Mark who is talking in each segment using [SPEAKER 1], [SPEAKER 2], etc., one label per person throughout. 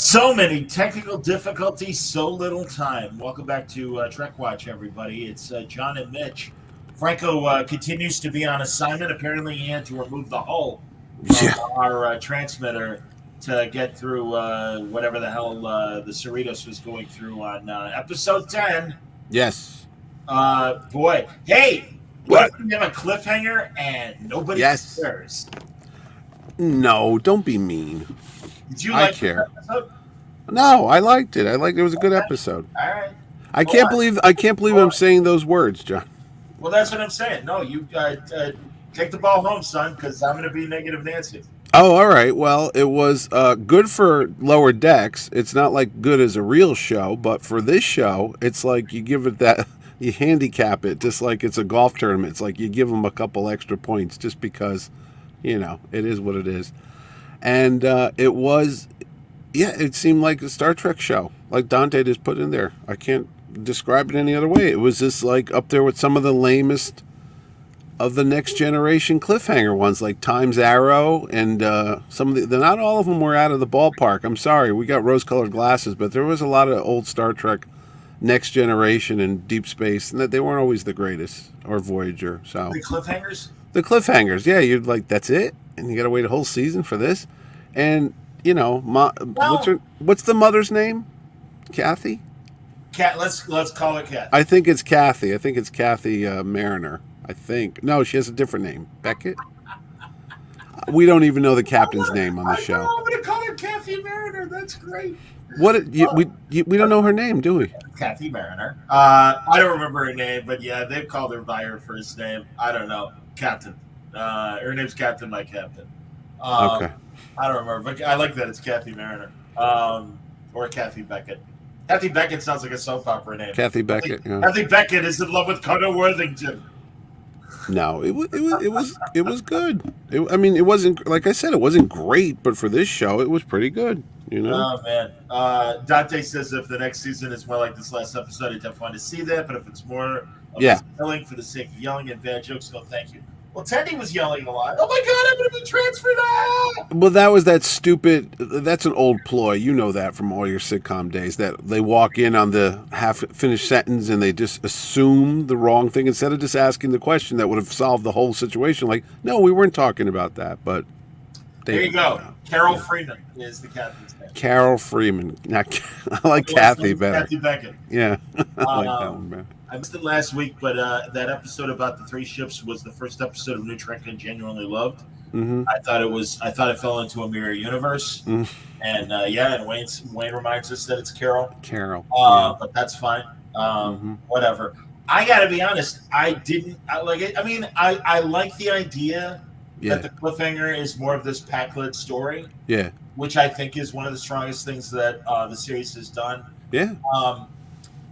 [SPEAKER 1] So many technical difficulties, so little time. Welcome back to Trek Watch, everybody. It's John and Mitch. Franco continues to be on assignment. Apparently, he had to remove the hull from
[SPEAKER 2] Yeah.
[SPEAKER 1] our transmitter to get through whatever the hell the Cerritos was going through on episode 10.
[SPEAKER 2] Yes.
[SPEAKER 1] Boy, hey, what if we have a cliffhanger and nobody
[SPEAKER 2] Yes.
[SPEAKER 1] cares?
[SPEAKER 2] No, don't be mean.
[SPEAKER 1] Did you
[SPEAKER 2] I
[SPEAKER 1] like
[SPEAKER 2] care.
[SPEAKER 1] this episode?
[SPEAKER 2] No, I liked it. It was a good episode.
[SPEAKER 1] All right.
[SPEAKER 2] I can't believe I'm saying those words, John.
[SPEAKER 1] Well, that's what I'm saying. No, you take the ball home, son, because I'm going to be negative Nancy.
[SPEAKER 2] Oh, all right. Well, it was good for Lower Decks. It's not like good as a real show, but for this show, it's like you give it that you handicap it just like it's a golf tournament. It's like you give them a couple extra points just because, it is what it is. And it was, it seemed like a Star Trek show, like Dante just put in there. I can't describe it any other way. It was just like up there with some of the lamest of the Next Generation cliffhanger ones, like Time's Arrow, and some of the not all of them were out of the ballpark. I'm sorry, we got rose-colored glasses, but there was a lot of old Star Trek, Next Generation, and Deep Space, and that they weren't always the greatest, or Voyager. So
[SPEAKER 1] The cliffhangers?
[SPEAKER 2] the cliffhangers, yeah, you'd like that's it, and you got to wait a whole season for this, and what's the mother's name? Kathy.
[SPEAKER 1] Let's call it Cat.
[SPEAKER 2] I think it's Kathy. I think it's Kathy Mariner. I think. No, she has a different name. Beckett? We don't even know the captain's name on the show.
[SPEAKER 1] I'm going to call her Kathy Mariner. That's great.
[SPEAKER 2] We don't know her name, do we?
[SPEAKER 1] Kathy Mariner. I don't remember her name, but yeah, they've called her by her first name. I don't know. Captain. Her name's Captain, my captain.
[SPEAKER 2] Okay.
[SPEAKER 1] I don't remember, but I like that it's Kathy Mariner. Or Kathy Beckett. Kathy Beckett sounds like a soap opera name.
[SPEAKER 2] Kathy Beckett.
[SPEAKER 1] Kathy Beckett is in love with Carter Worthington.
[SPEAKER 2] No, it was good. It wasn't, like I said, it wasn't great, but for this show, it was pretty good.
[SPEAKER 1] Oh man, Dante says if the next season is more like this last episode, he'd definitely want to see that. But if it's more of yelling for the sake of yelling and bad jokes, no, thank you. Well, Teddy was yelling a lot. Oh my God, I'm going to be transferred out.
[SPEAKER 2] Well, that was that stupid. That's an old ploy. You know that from all your sitcom days. That they walk in on the half-finished sentence and they just assume the wrong thing instead of just asking the question that would have solved the whole situation. Like, no, we weren't talking about that. But
[SPEAKER 1] there you go. Carol Freeman is the captain's name.
[SPEAKER 2] Carol Freeman. Not, I like Kathy better.
[SPEAKER 1] Kathy Beckett.
[SPEAKER 2] Yeah, I like that one better.
[SPEAKER 1] I missed it last week, but that episode about the three ships was the first episode of New Trek I genuinely loved.
[SPEAKER 2] Mm-hmm.
[SPEAKER 1] I thought it fell into a mirror universe, and and Wayne reminds us that it's Carol. But that's fine. Whatever. I got to be honest. I like it. I mean, I like the idea that the cliffhanger is more of this Pac-Lid story.
[SPEAKER 2] Yeah.
[SPEAKER 1] Which I think is one of the strongest things that the series has done.
[SPEAKER 2] Yeah.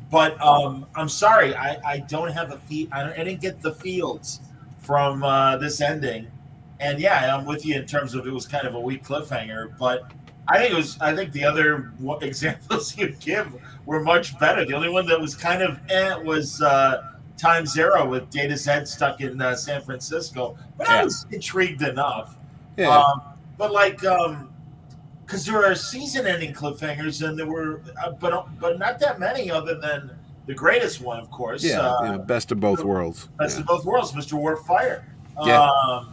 [SPEAKER 1] But I'm sorry, I don't have I didn't get the feels from this ending, and I'm with you in terms of it was kind of a weak cliffhanger. But I think the other examples you give were much better. The only one that was kind of was Time Zero with Data's head stuck in San Francisco, but I was intrigued enough.
[SPEAKER 2] Yeah.
[SPEAKER 1] But like. Because there are season-ending cliffhangers, and there were, but not that many, other than the greatest one, of course.
[SPEAKER 2] Best of both worlds.
[SPEAKER 1] Best of both worlds, Mr. Worf Fire. Because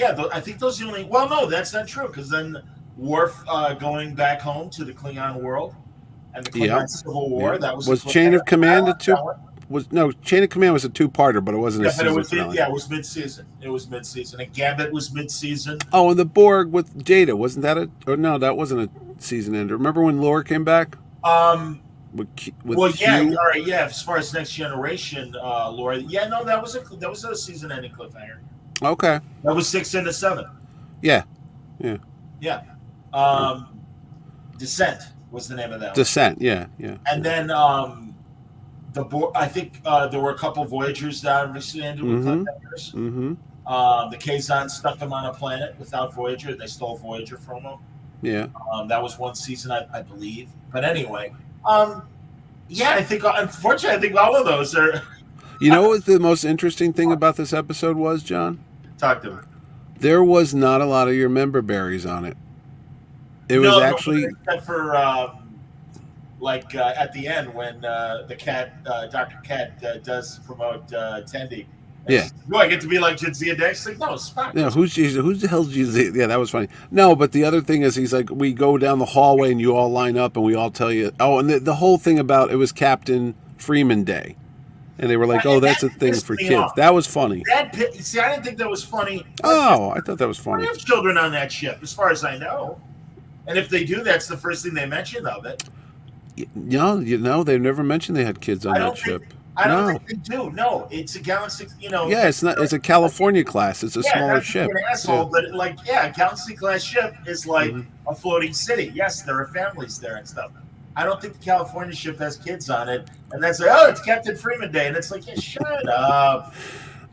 [SPEAKER 1] I think those are the only. Well, no, that's not true. Because then Worf going back home to the Klingon world and the Klingon Civil War. That was
[SPEAKER 2] Chain of Command Chain of Command was a two-parter, but it wasn't a season finale.
[SPEAKER 1] It was mid-season. And Gambit was mid-season.
[SPEAKER 2] Oh, and the Borg with Data, wasn't that no, that wasn't a season ender. Remember when Lore came back? With
[SPEAKER 1] Q? All right, as far as Next Generation, Lore, that was a season-ending cliffhanger.
[SPEAKER 2] Okay.
[SPEAKER 1] That was 6 into 7.
[SPEAKER 2] Yeah.
[SPEAKER 1] Descent was the name of that one.
[SPEAKER 2] Descent, yeah.
[SPEAKER 1] And then I think there were a couple Voyagers that obviously ended with cliffhangers. The Kazon stuck them on a planet without Voyager. They stole Voyager from them.
[SPEAKER 2] Yeah.
[SPEAKER 1] That was one season, I believe. But anyway, I think, unfortunately, I think all of those are.
[SPEAKER 2] You know what the most interesting thing about this episode was, John?
[SPEAKER 1] Talk to me.
[SPEAKER 2] There was not a lot of your member berries on it. It was
[SPEAKER 1] No,
[SPEAKER 2] actually
[SPEAKER 1] except for at the end when the cat, Dr. Cat, does promote Tendi. And
[SPEAKER 2] yeah.
[SPEAKER 1] she's like, "Do I get to be like Jadzia Dax?" Like, no, Spock.
[SPEAKER 2] Yeah, who's the hell's Jesus? Yeah, that was funny. No, but the other thing is, he's like, we go down the hallway and you all line up and we all tell you. Oh, and the whole thing about it was Captain Freeman Day, and they were like, oh,
[SPEAKER 1] And
[SPEAKER 2] that's
[SPEAKER 1] that
[SPEAKER 2] a thing
[SPEAKER 1] pissed
[SPEAKER 2] for
[SPEAKER 1] me
[SPEAKER 2] kids.
[SPEAKER 1] off.
[SPEAKER 2] That was funny.
[SPEAKER 1] See, I didn't think that was funny.
[SPEAKER 2] Oh, I thought that was
[SPEAKER 1] We
[SPEAKER 2] funny.
[SPEAKER 1] have children on that ship, as far as I know. And if they do, that's the first thing they mention of it.
[SPEAKER 2] They've never mentioned they had kids on
[SPEAKER 1] I
[SPEAKER 2] that
[SPEAKER 1] don't
[SPEAKER 2] ship.
[SPEAKER 1] think I don't
[SPEAKER 2] No.
[SPEAKER 1] think they do. No, it's a Galaxy.
[SPEAKER 2] Yeah, it's not. It's a California class. It's a
[SPEAKER 1] Yeah,
[SPEAKER 2] smaller
[SPEAKER 1] not to
[SPEAKER 2] ship.
[SPEAKER 1] be an asshole, but a Galaxy class ship is like
[SPEAKER 2] hmm
[SPEAKER 1] a floating city. Yes, there are families there and stuff. I don't think the California ship has kids on it, and that's like, oh, it's Captain Freeman Day, and it's like, yeah, shut up,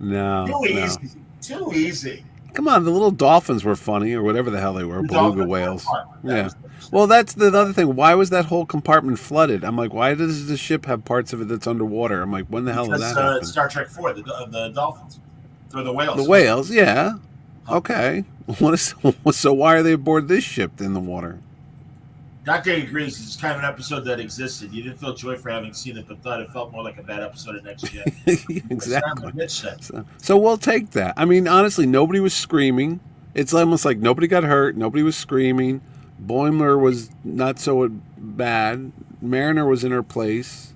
[SPEAKER 2] No,
[SPEAKER 1] too
[SPEAKER 2] no.
[SPEAKER 1] easy, too easy.
[SPEAKER 2] Come on, the little dolphins were funny, or whatever the hell they were,
[SPEAKER 1] The
[SPEAKER 2] beluga
[SPEAKER 1] dolphins were
[SPEAKER 2] whales.
[SPEAKER 1] fun. That
[SPEAKER 2] Yeah.
[SPEAKER 1] was-
[SPEAKER 2] Well, that's the other thing. Why was that whole compartment flooded? I'm like, why does the ship have parts of it that's underwater? I'm like, when the hell did
[SPEAKER 1] because
[SPEAKER 2] that happen?
[SPEAKER 1] Star Trek 4, the dolphins or the whales.
[SPEAKER 2] The whales, yeah. Okay. What is, so why are they aboard this ship in the water?
[SPEAKER 1] Dr. agrees. It's kind of an episode that existed. You didn't feel joy for having seen it, but thought it felt more like a bad episode of Next Gen.
[SPEAKER 2] Exactly.
[SPEAKER 1] Mitch said.
[SPEAKER 2] So we'll take that. I mean, honestly, nobody was screaming. It's almost like nobody got hurt. Nobody was screaming. Boimler was not so bad. Mariner was in her place.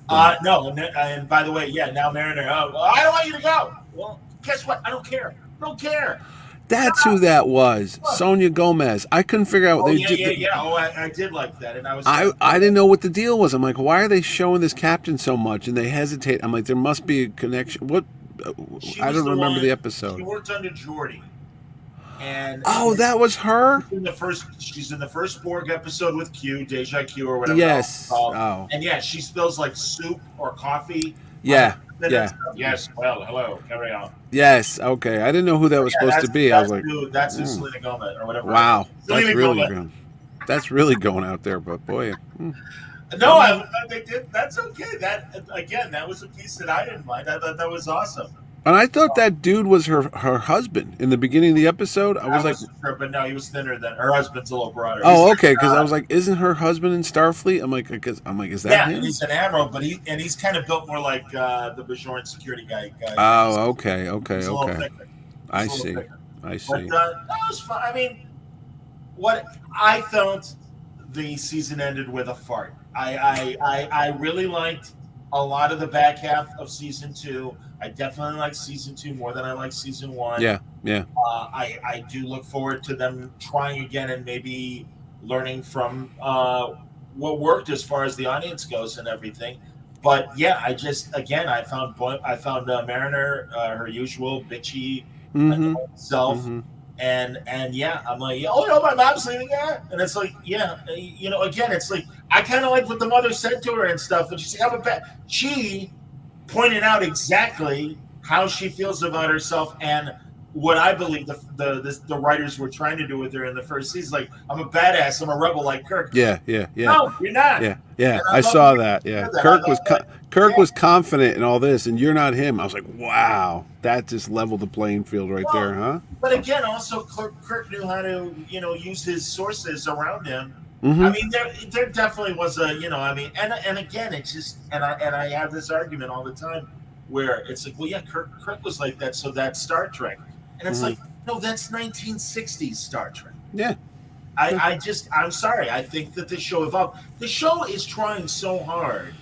[SPEAKER 1] No, and by the way, yeah, now Mariner. Oh, well, I don't want you to go. Well, guess what? I don't care. I don't care.
[SPEAKER 2] That's who that was. Sonia Gomez. I couldn't figure out.
[SPEAKER 1] Oh, yeah. Oh, I did like that, and I was.
[SPEAKER 2] I didn't know what the deal was. I'm like, why are they showing this captain so much? And they hesitate. I'm like, there must be a connection. What? I don't remember the episode.
[SPEAKER 1] She worked under Geordi. And
[SPEAKER 2] that was her.
[SPEAKER 1] She's in the first Borg episode with Q, Deja Q, or whatever.
[SPEAKER 2] Yes.
[SPEAKER 1] Oh. And yeah, she spills like soup or coffee.
[SPEAKER 2] Yeah.
[SPEAKER 1] Yes. Well, hello. Carry on.
[SPEAKER 2] Yes. Okay. I didn't know who that was supposed to be. I was like,
[SPEAKER 1] that's Selena Gomez or whatever.
[SPEAKER 2] Wow.
[SPEAKER 1] Selena
[SPEAKER 2] That's really going out there. But boy.
[SPEAKER 1] No, they did. That's okay. That was a piece that I didn't mind. I thought that was awesome.
[SPEAKER 2] And I thought that dude was her husband in the beginning of the episode. I was like,
[SPEAKER 1] sure, but no, he was thinner than her husband's a little broader.
[SPEAKER 2] Oh, okay, because I was like, isn't her husband in Starfleet? I'm like, is that him?
[SPEAKER 1] Yeah, he's an admiral, but he's kind of built more like the Bajoran security guy.
[SPEAKER 2] Oh, okay. I see.
[SPEAKER 1] But that was fun. I mean, what I felt the season ended with a fart. I really liked a lot of the back half of season 2. I definitely like season 2 more than I like season 1.
[SPEAKER 2] Yeah.
[SPEAKER 1] I do look forward to them trying again and maybe learning from what worked as far as the audience goes and everything. But yeah, I found Mariner her usual bitchy self.
[SPEAKER 2] Mm-hmm.
[SPEAKER 1] And yeah, I'm like, oh no, my mom's leaving that, and it's like, yeah, again, it's like I kind of like what the mother said to her and stuff, and she's like, she pointed out exactly how she feels about herself and what I believe the writers were trying to do with her in the first season. Like, I'm a badass, I'm a rebel like Kirk.
[SPEAKER 2] Yeah.
[SPEAKER 1] No, you're not.
[SPEAKER 2] Yeah. I saw that. Yeah, Kirk was confident in all this, and you're not him. I was like, wow, that just leveled the playing field right there, huh?
[SPEAKER 1] But again, also Kirk knew how to use his sources around him.
[SPEAKER 2] Mm-hmm.
[SPEAKER 1] I mean, there definitely was and again, it's just and I have this argument all the time where it's like, well, yeah, Kirk was like that, so that's Star Trek, and it's like, no, that's 1960s Star Trek.
[SPEAKER 2] Yeah.
[SPEAKER 1] I'm sorry. I think that the show evolved. The show is trying so hard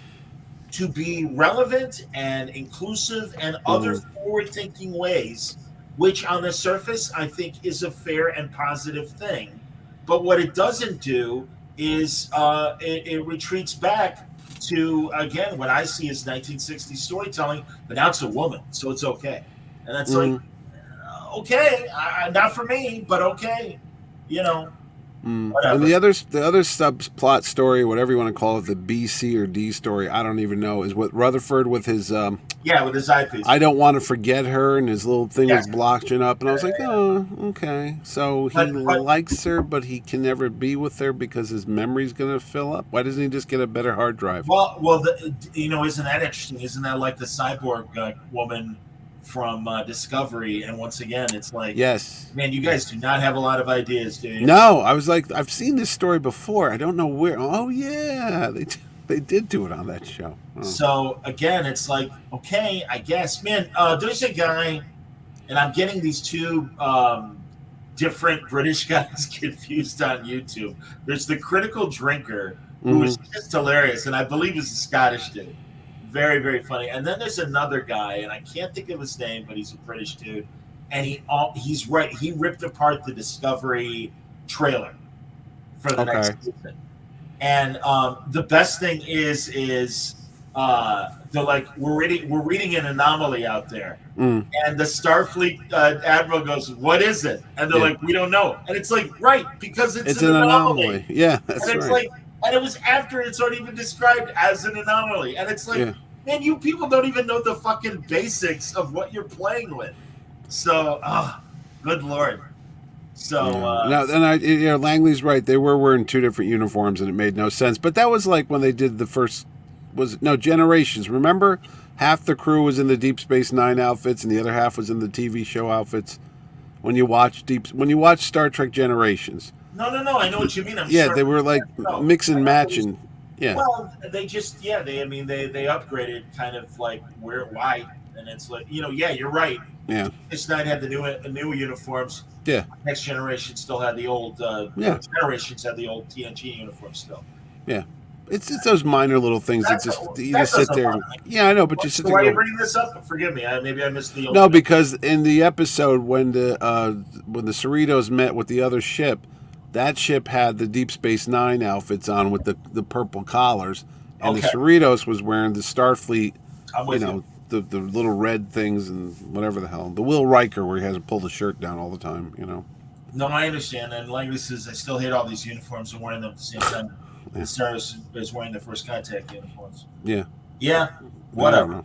[SPEAKER 1] to be relevant and inclusive and other forward-thinking ways, which on the surface I think is a fair and positive thing. But what it doesn't do is it retreats back to, again, what I see as 1960s storytelling, but now it's a woman, so it's okay. And that's like, okay, not for me, but okay,
[SPEAKER 2] And the other subplot story, whatever you want to call it, the B, C, or D story, I don't even know, is what Rutherford with his
[SPEAKER 1] with his eyepiece.
[SPEAKER 2] I don't want to forget her, and his little thing was blotching up, and I was like, oh, okay. So he likes her, but he can never be with her because his memory's going to fill up. Why doesn't he just get a better hard drive?
[SPEAKER 1] Well, isn't that interesting? Isn't that like the cyborg woman from Discovery, and once again, it's like,
[SPEAKER 2] Yes.
[SPEAKER 1] man, you guys do not have a lot of ideas, do you?
[SPEAKER 2] No, I was like, I've seen this story before. I don't know where. Oh yeah, they did do it on that show. Oh.
[SPEAKER 1] So again, it's like, okay, I guess, man. There's a guy, and I'm getting these two different British guys confused on YouTube. There's the Critical Drinker, who is just hilarious, and I believe is a Scottish dude. Very, very funny. And then there's another guy, and I can't think of his name, but he's a British dude, and he's right. He ripped apart the Discovery trailer for the next season. And the best thing is they're like, we're reading an anomaly out there, and the Starfleet admiral goes, "What is it?" And they're like, "We don't know." And it's like, right, because it's an anomaly.
[SPEAKER 2] Yeah, that's
[SPEAKER 1] and it's
[SPEAKER 2] right.
[SPEAKER 1] like, and it was after it's already been described as an anomaly, and it's like, man, you people don't even know the fucking basics of what you're playing with. So, good lord. So
[SPEAKER 2] no, and Langley's right. They were wearing two different uniforms, and it made no sense. But that was like when they did the first Generations. Remember, half the crew was in the Deep Space Nine outfits, and the other half was in the TV show outfits. When you watch Star Trek Generations.
[SPEAKER 1] No. I know what you mean.
[SPEAKER 2] They were like mix and match, and
[SPEAKER 1] Well, they just they upgraded kind of like why, and it's like, you're right.
[SPEAKER 2] Yeah.
[SPEAKER 1] This night had the new uniforms.
[SPEAKER 2] Yeah.
[SPEAKER 1] Next Generation still had the old. Generations had the old TNG uniforms still.
[SPEAKER 2] Yeah. It's those minor little things that you just sit there. Yeah, I know, but you sit there.
[SPEAKER 1] Why are you bringing this up? Forgive me. Maybe I missed the.
[SPEAKER 2] No, because in the episode when the Cerritos met with the other ship, that ship had the Deep Space Nine outfits on with the purple collars, and the Cerritos was wearing the Starfleet.
[SPEAKER 1] I'm with you.
[SPEAKER 2] The little red things and whatever the hell. The Will Riker where he has to pull the shirt down all the time.
[SPEAKER 1] No, I understand. And Langley says, I still hate all these uniforms and wearing them at the same time. The Stars is wearing the First Contact uniforms.
[SPEAKER 2] Yeah.
[SPEAKER 1] Yeah. Whatever.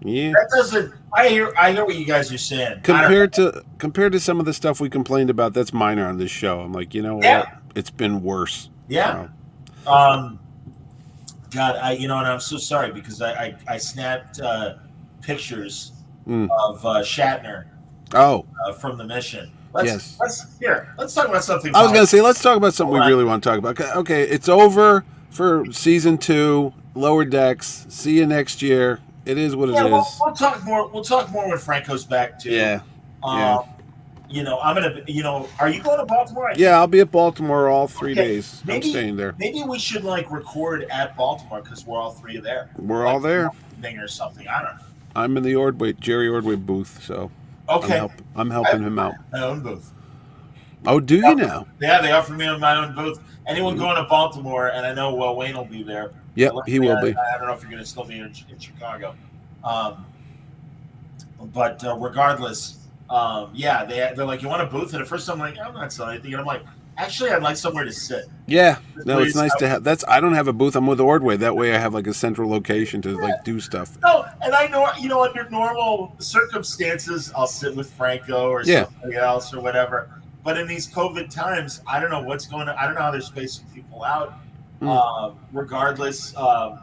[SPEAKER 2] Yeah.
[SPEAKER 1] That doesn't. I hear what you guys are saying.
[SPEAKER 2] Compared to some of the stuff we complained about, that's minor on this show. I'm like, what? It's been worse.
[SPEAKER 1] Yeah. God, and I'm so sorry because I snapped pictures of Shatner. From the mission. Let's talk about something.
[SPEAKER 2] I was going to say, let's talk about something we really want to talk about. Okay, it's over for season 2, Lower Decks. See you next year. It is what it is.
[SPEAKER 1] We'll talk more. We'll talk more when Franco's back too.
[SPEAKER 2] Yeah.
[SPEAKER 1] I'm gonna. Are you going to Baltimore?
[SPEAKER 2] Yeah, I'll be at Baltimore all 3 days. I'm staying there.
[SPEAKER 1] Maybe we should record at Baltimore because we're all three there.
[SPEAKER 2] We're all there.
[SPEAKER 1] Thing or something. I don't know.
[SPEAKER 2] I'm in the Jerry Ordway booth, so.
[SPEAKER 1] Okay.
[SPEAKER 2] I'm helping him out.
[SPEAKER 1] My own booth.
[SPEAKER 2] Oh, do you now?
[SPEAKER 1] Yeah, they offered me my own booth. Anyone going to Baltimore, and I know Wayne will be there.
[SPEAKER 2] Yep, he will be.
[SPEAKER 1] I don't know if you're going to still be in Chicago. But regardless, they're like, you want a booth? And at first I'm like, I'm not selling anything. And I'm like, actually, I'd like somewhere to sit.
[SPEAKER 2] Yeah, no, it's nice to have. I don't have a booth. I'm with Ordway. That way, I have a central location to do stuff.
[SPEAKER 1] No, and I know, under normal circumstances, I'll sit with Franco or somebody else or whatever. But in these COVID times, I don't know what's going on. I don't know how they're spacing people out. Regardless, I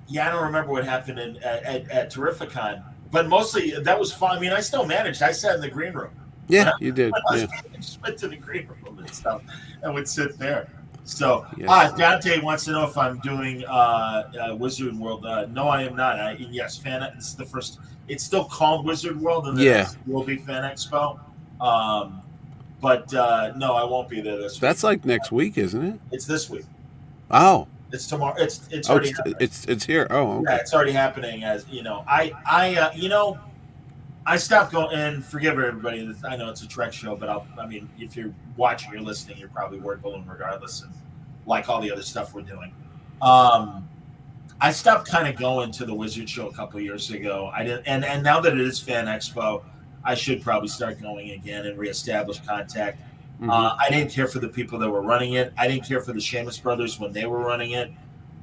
[SPEAKER 1] don't remember what happened at Terrificon, but mostly that was fun. I mean, I still managed. I sat in the green room.
[SPEAKER 2] Yeah, you did.
[SPEAKER 1] I just went to the green room and stuff and would sit there. So, Dante wants to know if I'm doing Wizard World. No, I am not. Yes, Fan. It's the first. It's still called Wizard World, and then it will be Fan Expo. But no, I won't be there this week.
[SPEAKER 2] That's like next week, isn't it?
[SPEAKER 1] It's this week.
[SPEAKER 2] Oh.
[SPEAKER 1] It's tomorrow. It's already happening.
[SPEAKER 2] It's here. Oh, okay.
[SPEAKER 1] Yeah, it's already happening. As I stopped going, and forgive everybody. I know it's a Trek show, but if you're watching or listening, you're probably word balloon regardless, and like all the other stuff we're doing. I stopped kind of going to the Wizard show a couple of years ago. I didn't, and now that it is Fan Expo, I should probably start going again and reestablish contact. I didn't care for the people that were running it. I didn't care for the Shamus brothers when they were running it.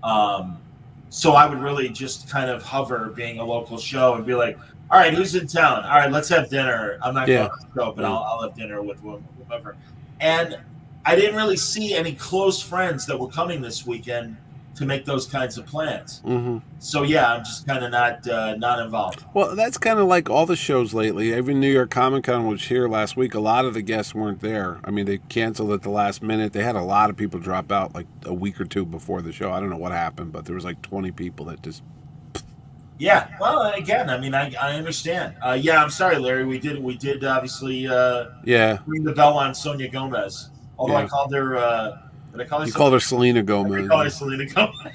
[SPEAKER 1] So I would really just kind of hover being a local show and be like, all right, who's in town? All right, let's have dinner. I'm not going to go, but I'll have dinner with whoever. And I didn't really see any close friends that were coming this weekend to make those kinds of plans.
[SPEAKER 2] Hmm.
[SPEAKER 1] So yeah, I'm just kind of not involved.
[SPEAKER 2] Well, that's kind of like all the shows lately. Even New York Comic Con was here last week. A lot of the guests weren't there. I mean, they canceled at the last minute. They had a lot of people drop out like a week or two before the show. I don't know what happened, but there was like 20 people that just.
[SPEAKER 1] Yeah, well, again, I mean, I understand. Yeah, I'm sorry, Larry. We did obviously
[SPEAKER 2] Yeah.
[SPEAKER 1] ring the bell on Sonia Gomez. Although
[SPEAKER 2] Yeah.
[SPEAKER 1] I called her, did I call her?
[SPEAKER 2] You called her Selena
[SPEAKER 1] I
[SPEAKER 2] Gomez.
[SPEAKER 1] call her Selena Gomez.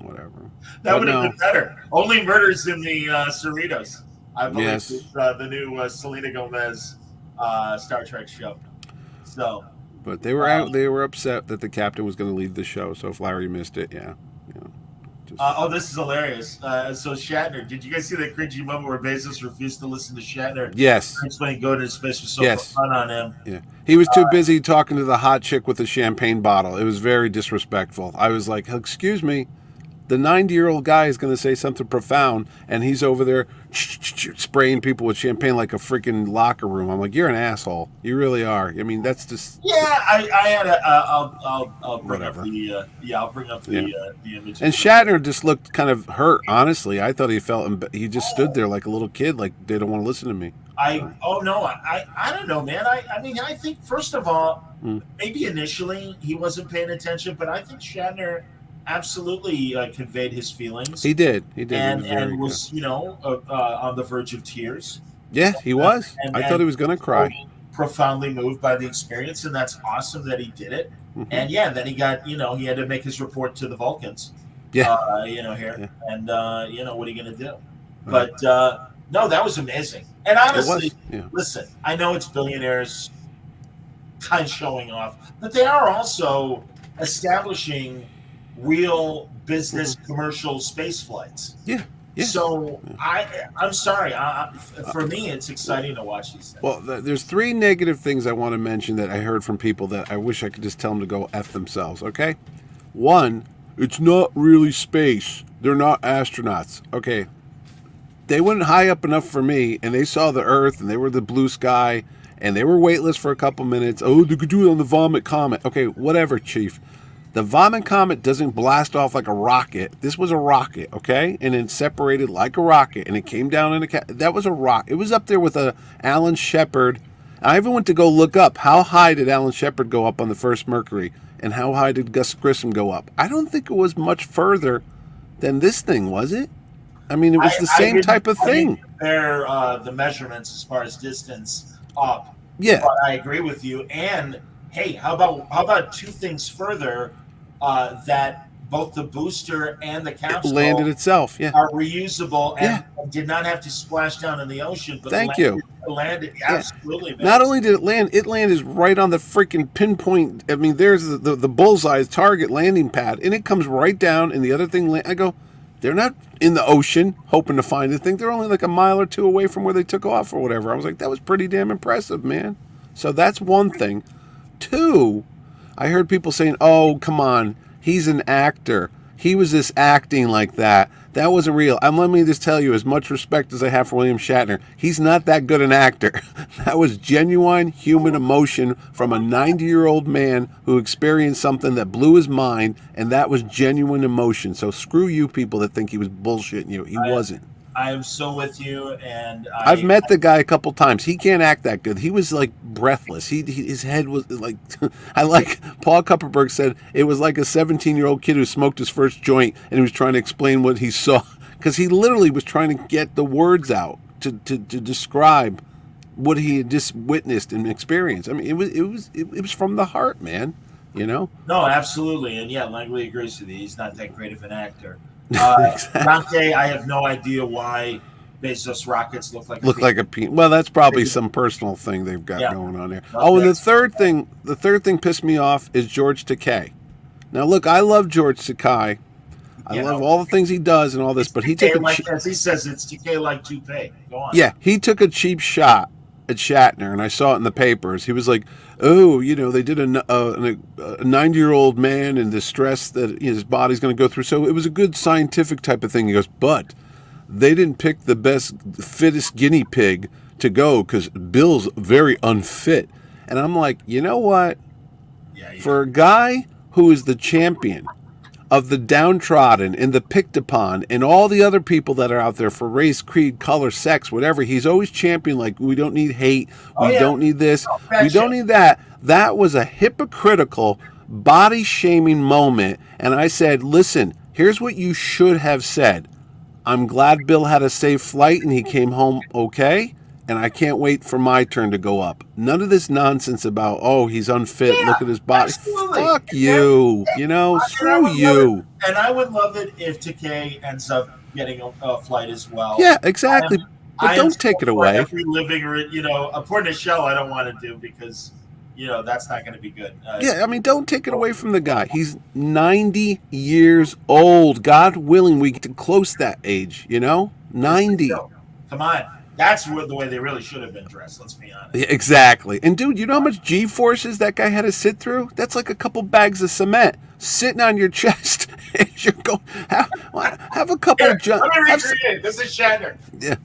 [SPEAKER 2] Whatever.
[SPEAKER 1] That
[SPEAKER 2] But
[SPEAKER 1] would have
[SPEAKER 2] no.
[SPEAKER 1] been better. Only Murders in the Cerritos, I believe,
[SPEAKER 2] Yes.
[SPEAKER 1] is the new Selena Gomez Star Trek show. So,
[SPEAKER 2] But they were out. They were upset that the captain was going to leave the show. So if Larry missed it, yeah. Just,
[SPEAKER 1] oh, this is hilarious. So Shatner, did you guys see that cringy moment where Bezos refused to listen to Shatner?
[SPEAKER 2] yes.
[SPEAKER 1] Explain go to space was so
[SPEAKER 2] Yes.
[SPEAKER 1] fun on him.
[SPEAKER 2] Yeah. He was too busy talking to the hot chick with the champagne bottle. It was very disrespectful. I was like, excuse me. The 90-year-old guy is going to say something profound, and he's over there spraying people with champagne like a freaking locker room. I'm like, you're an asshole. You really are. I mean, that's just.
[SPEAKER 1] Yeah, I had a. I'll bring
[SPEAKER 2] Whatever.
[SPEAKER 1] up the. I'll bring up the image.
[SPEAKER 2] And Shatner just looked kind of hurt, honestly. I thought he felt. He just stood there like a little kid, like they don't want to listen to me.
[SPEAKER 1] I don't know, man. I mean, I think first of all, maybe initially he wasn't paying attention, but I think Shatner absolutely conveyed his feelings.
[SPEAKER 2] He did. He did.
[SPEAKER 1] And
[SPEAKER 2] he was very
[SPEAKER 1] and was
[SPEAKER 2] good.
[SPEAKER 1] on the verge of tears.
[SPEAKER 2] Yeah, he was.
[SPEAKER 1] And-
[SPEAKER 2] I thought he was going to cry.
[SPEAKER 1] Profoundly moved by the experience, and that's awesome that he did it.
[SPEAKER 2] Mhm.
[SPEAKER 1] And yeah, then he got he had to make his report to the Vulcans.
[SPEAKER 2] Yeah.
[SPEAKER 1] Here,
[SPEAKER 2] Yeah.
[SPEAKER 1] and what are you going to do? But no, that was amazing. And honestly,
[SPEAKER 2] It was. Yeah.
[SPEAKER 1] listen, I know it's billionaires kind of showing off, but they are also establishing real business commercial space flights.
[SPEAKER 2] Yeah. Yeah.
[SPEAKER 1] So I'm sorry. For me, it's exciting to watch these things.
[SPEAKER 2] Well, there's three negative things I want to mention that I heard from people that I wish I could just tell them to go F themselves, okay? One, it's not really space. They're not astronauts. Okay. They went high up enough for me, and they saw the Earth, and they were the blue sky, and they were weightless for a couple minutes. Oh, they could do it on the Vomit Comet. Okay, whatever, Chief. The Vomit Comet doesn't blast off like a rocket. This was a rocket, okay? And it separated like a rocket, and it came down in a... That was a rock. It was up there with a Alan Shepard. I even went to go look up how high did Alan Shepard go up on the first Mercury, and how high did Gus Grissom go up. I don't think it was much further than this thing, was it? I mean, it was the same type of thing.
[SPEAKER 1] Compare the measurements as far as distance up.
[SPEAKER 2] Yeah.
[SPEAKER 1] But I agree with you. And hey, how about two things further? That both the booster and the
[SPEAKER 2] It
[SPEAKER 1] capsule
[SPEAKER 2] landed itself, yeah.
[SPEAKER 1] are reusable and
[SPEAKER 2] Yeah.
[SPEAKER 1] did not have to splash down in the ocean. But
[SPEAKER 2] Thank you.
[SPEAKER 1] Landed absolutely. Man.
[SPEAKER 2] Not only did it landed right on the freaking pinpoint. I mean, there's the bullseye target landing pad, and it comes right down, and the other thing, I go, they're not in the ocean hoping to find the thing. They're only like a mile or two away from where they took off or whatever. I was like, that was pretty damn impressive, man. So that's one thing. Two, I heard people saying, oh, come on, he's an actor. He was just acting like that. That wasn't real. Let me just tell you, as much respect as I have for William Shatner, he's not that good an actor. That was genuine human emotion from a 90-year-old man who experienced something that blew his mind, and that was genuine emotion. So screw you people that think he was bullshitting you. He wasn't.
[SPEAKER 1] I am so with you, and
[SPEAKER 2] I've met the guy a couple times. He can't act that good. He was like breathless. His head was like, I like Paul Kupperberg said, it was like a 17-year-old kid who smoked his first joint and he was trying to explain what he saw, because he literally was trying to get the words out to describe what he had just witnessed and experienced. I mean, it was from the heart, man. You know?
[SPEAKER 1] No, absolutely, and yeah, Langley agrees with you. He's not that great of an actor.
[SPEAKER 2] Exactly.
[SPEAKER 1] Dante, I have no idea why Bezos rockets look like
[SPEAKER 2] a peanut. Well, that's probably some personal thing they've got going on there.
[SPEAKER 1] No,
[SPEAKER 2] Oh, and the third thing pissed me off is George Takei. Now, look, I love George Takei. I love all the things he does and all this, but he took
[SPEAKER 1] as he says, it's TK like toupee. Go on.
[SPEAKER 2] Yeah, he took a cheap shot at Shatner, and I saw it in the papers. He was like, "Oh, they did a 90-year-old man in distress that his body's going to go through." So it was a good scientific type of thing. He goes, "But they didn't pick the fittest guinea pig to go because Bill's very unfit." And I'm like, you know what?
[SPEAKER 1] Yeah.
[SPEAKER 2] For a guy who is the champion of the downtrodden and the picked upon and all the other people that are out there for race, creed, color, sex, whatever. He's always championed, like, we don't need hate, we don't need this, we don't need that. That was a hypocritical, body shaming moment. And I said, listen, here's what you should have said. I'm glad Bill had a safe flight and he came home okay. And I can't wait for my turn to go up. None of this nonsense about, oh, he's unfit, look at his body.
[SPEAKER 1] Absolutely.
[SPEAKER 2] Fuck you. Screw you.
[SPEAKER 1] And I would love it if Takei ends up getting a flight as well.
[SPEAKER 2] Yeah, exactly. But don't take it away.
[SPEAKER 1] Every living, according to Shell, I don't want to do because, that's not going to be good.
[SPEAKER 2] Yeah, I mean, don't take it away from the guy. He's 90 years old. God willing, we get to close that age, 90.
[SPEAKER 1] Come on. That's the way they really should have been dressed, let's be honest.
[SPEAKER 2] Yeah, exactly. And, dude, you know how much G-forces that guy had to sit through? That's like a couple bags of cement sitting on your chest. You're going, have a couple of jumps.
[SPEAKER 1] Let me recreate. This is Shatner.
[SPEAKER 2] Yeah.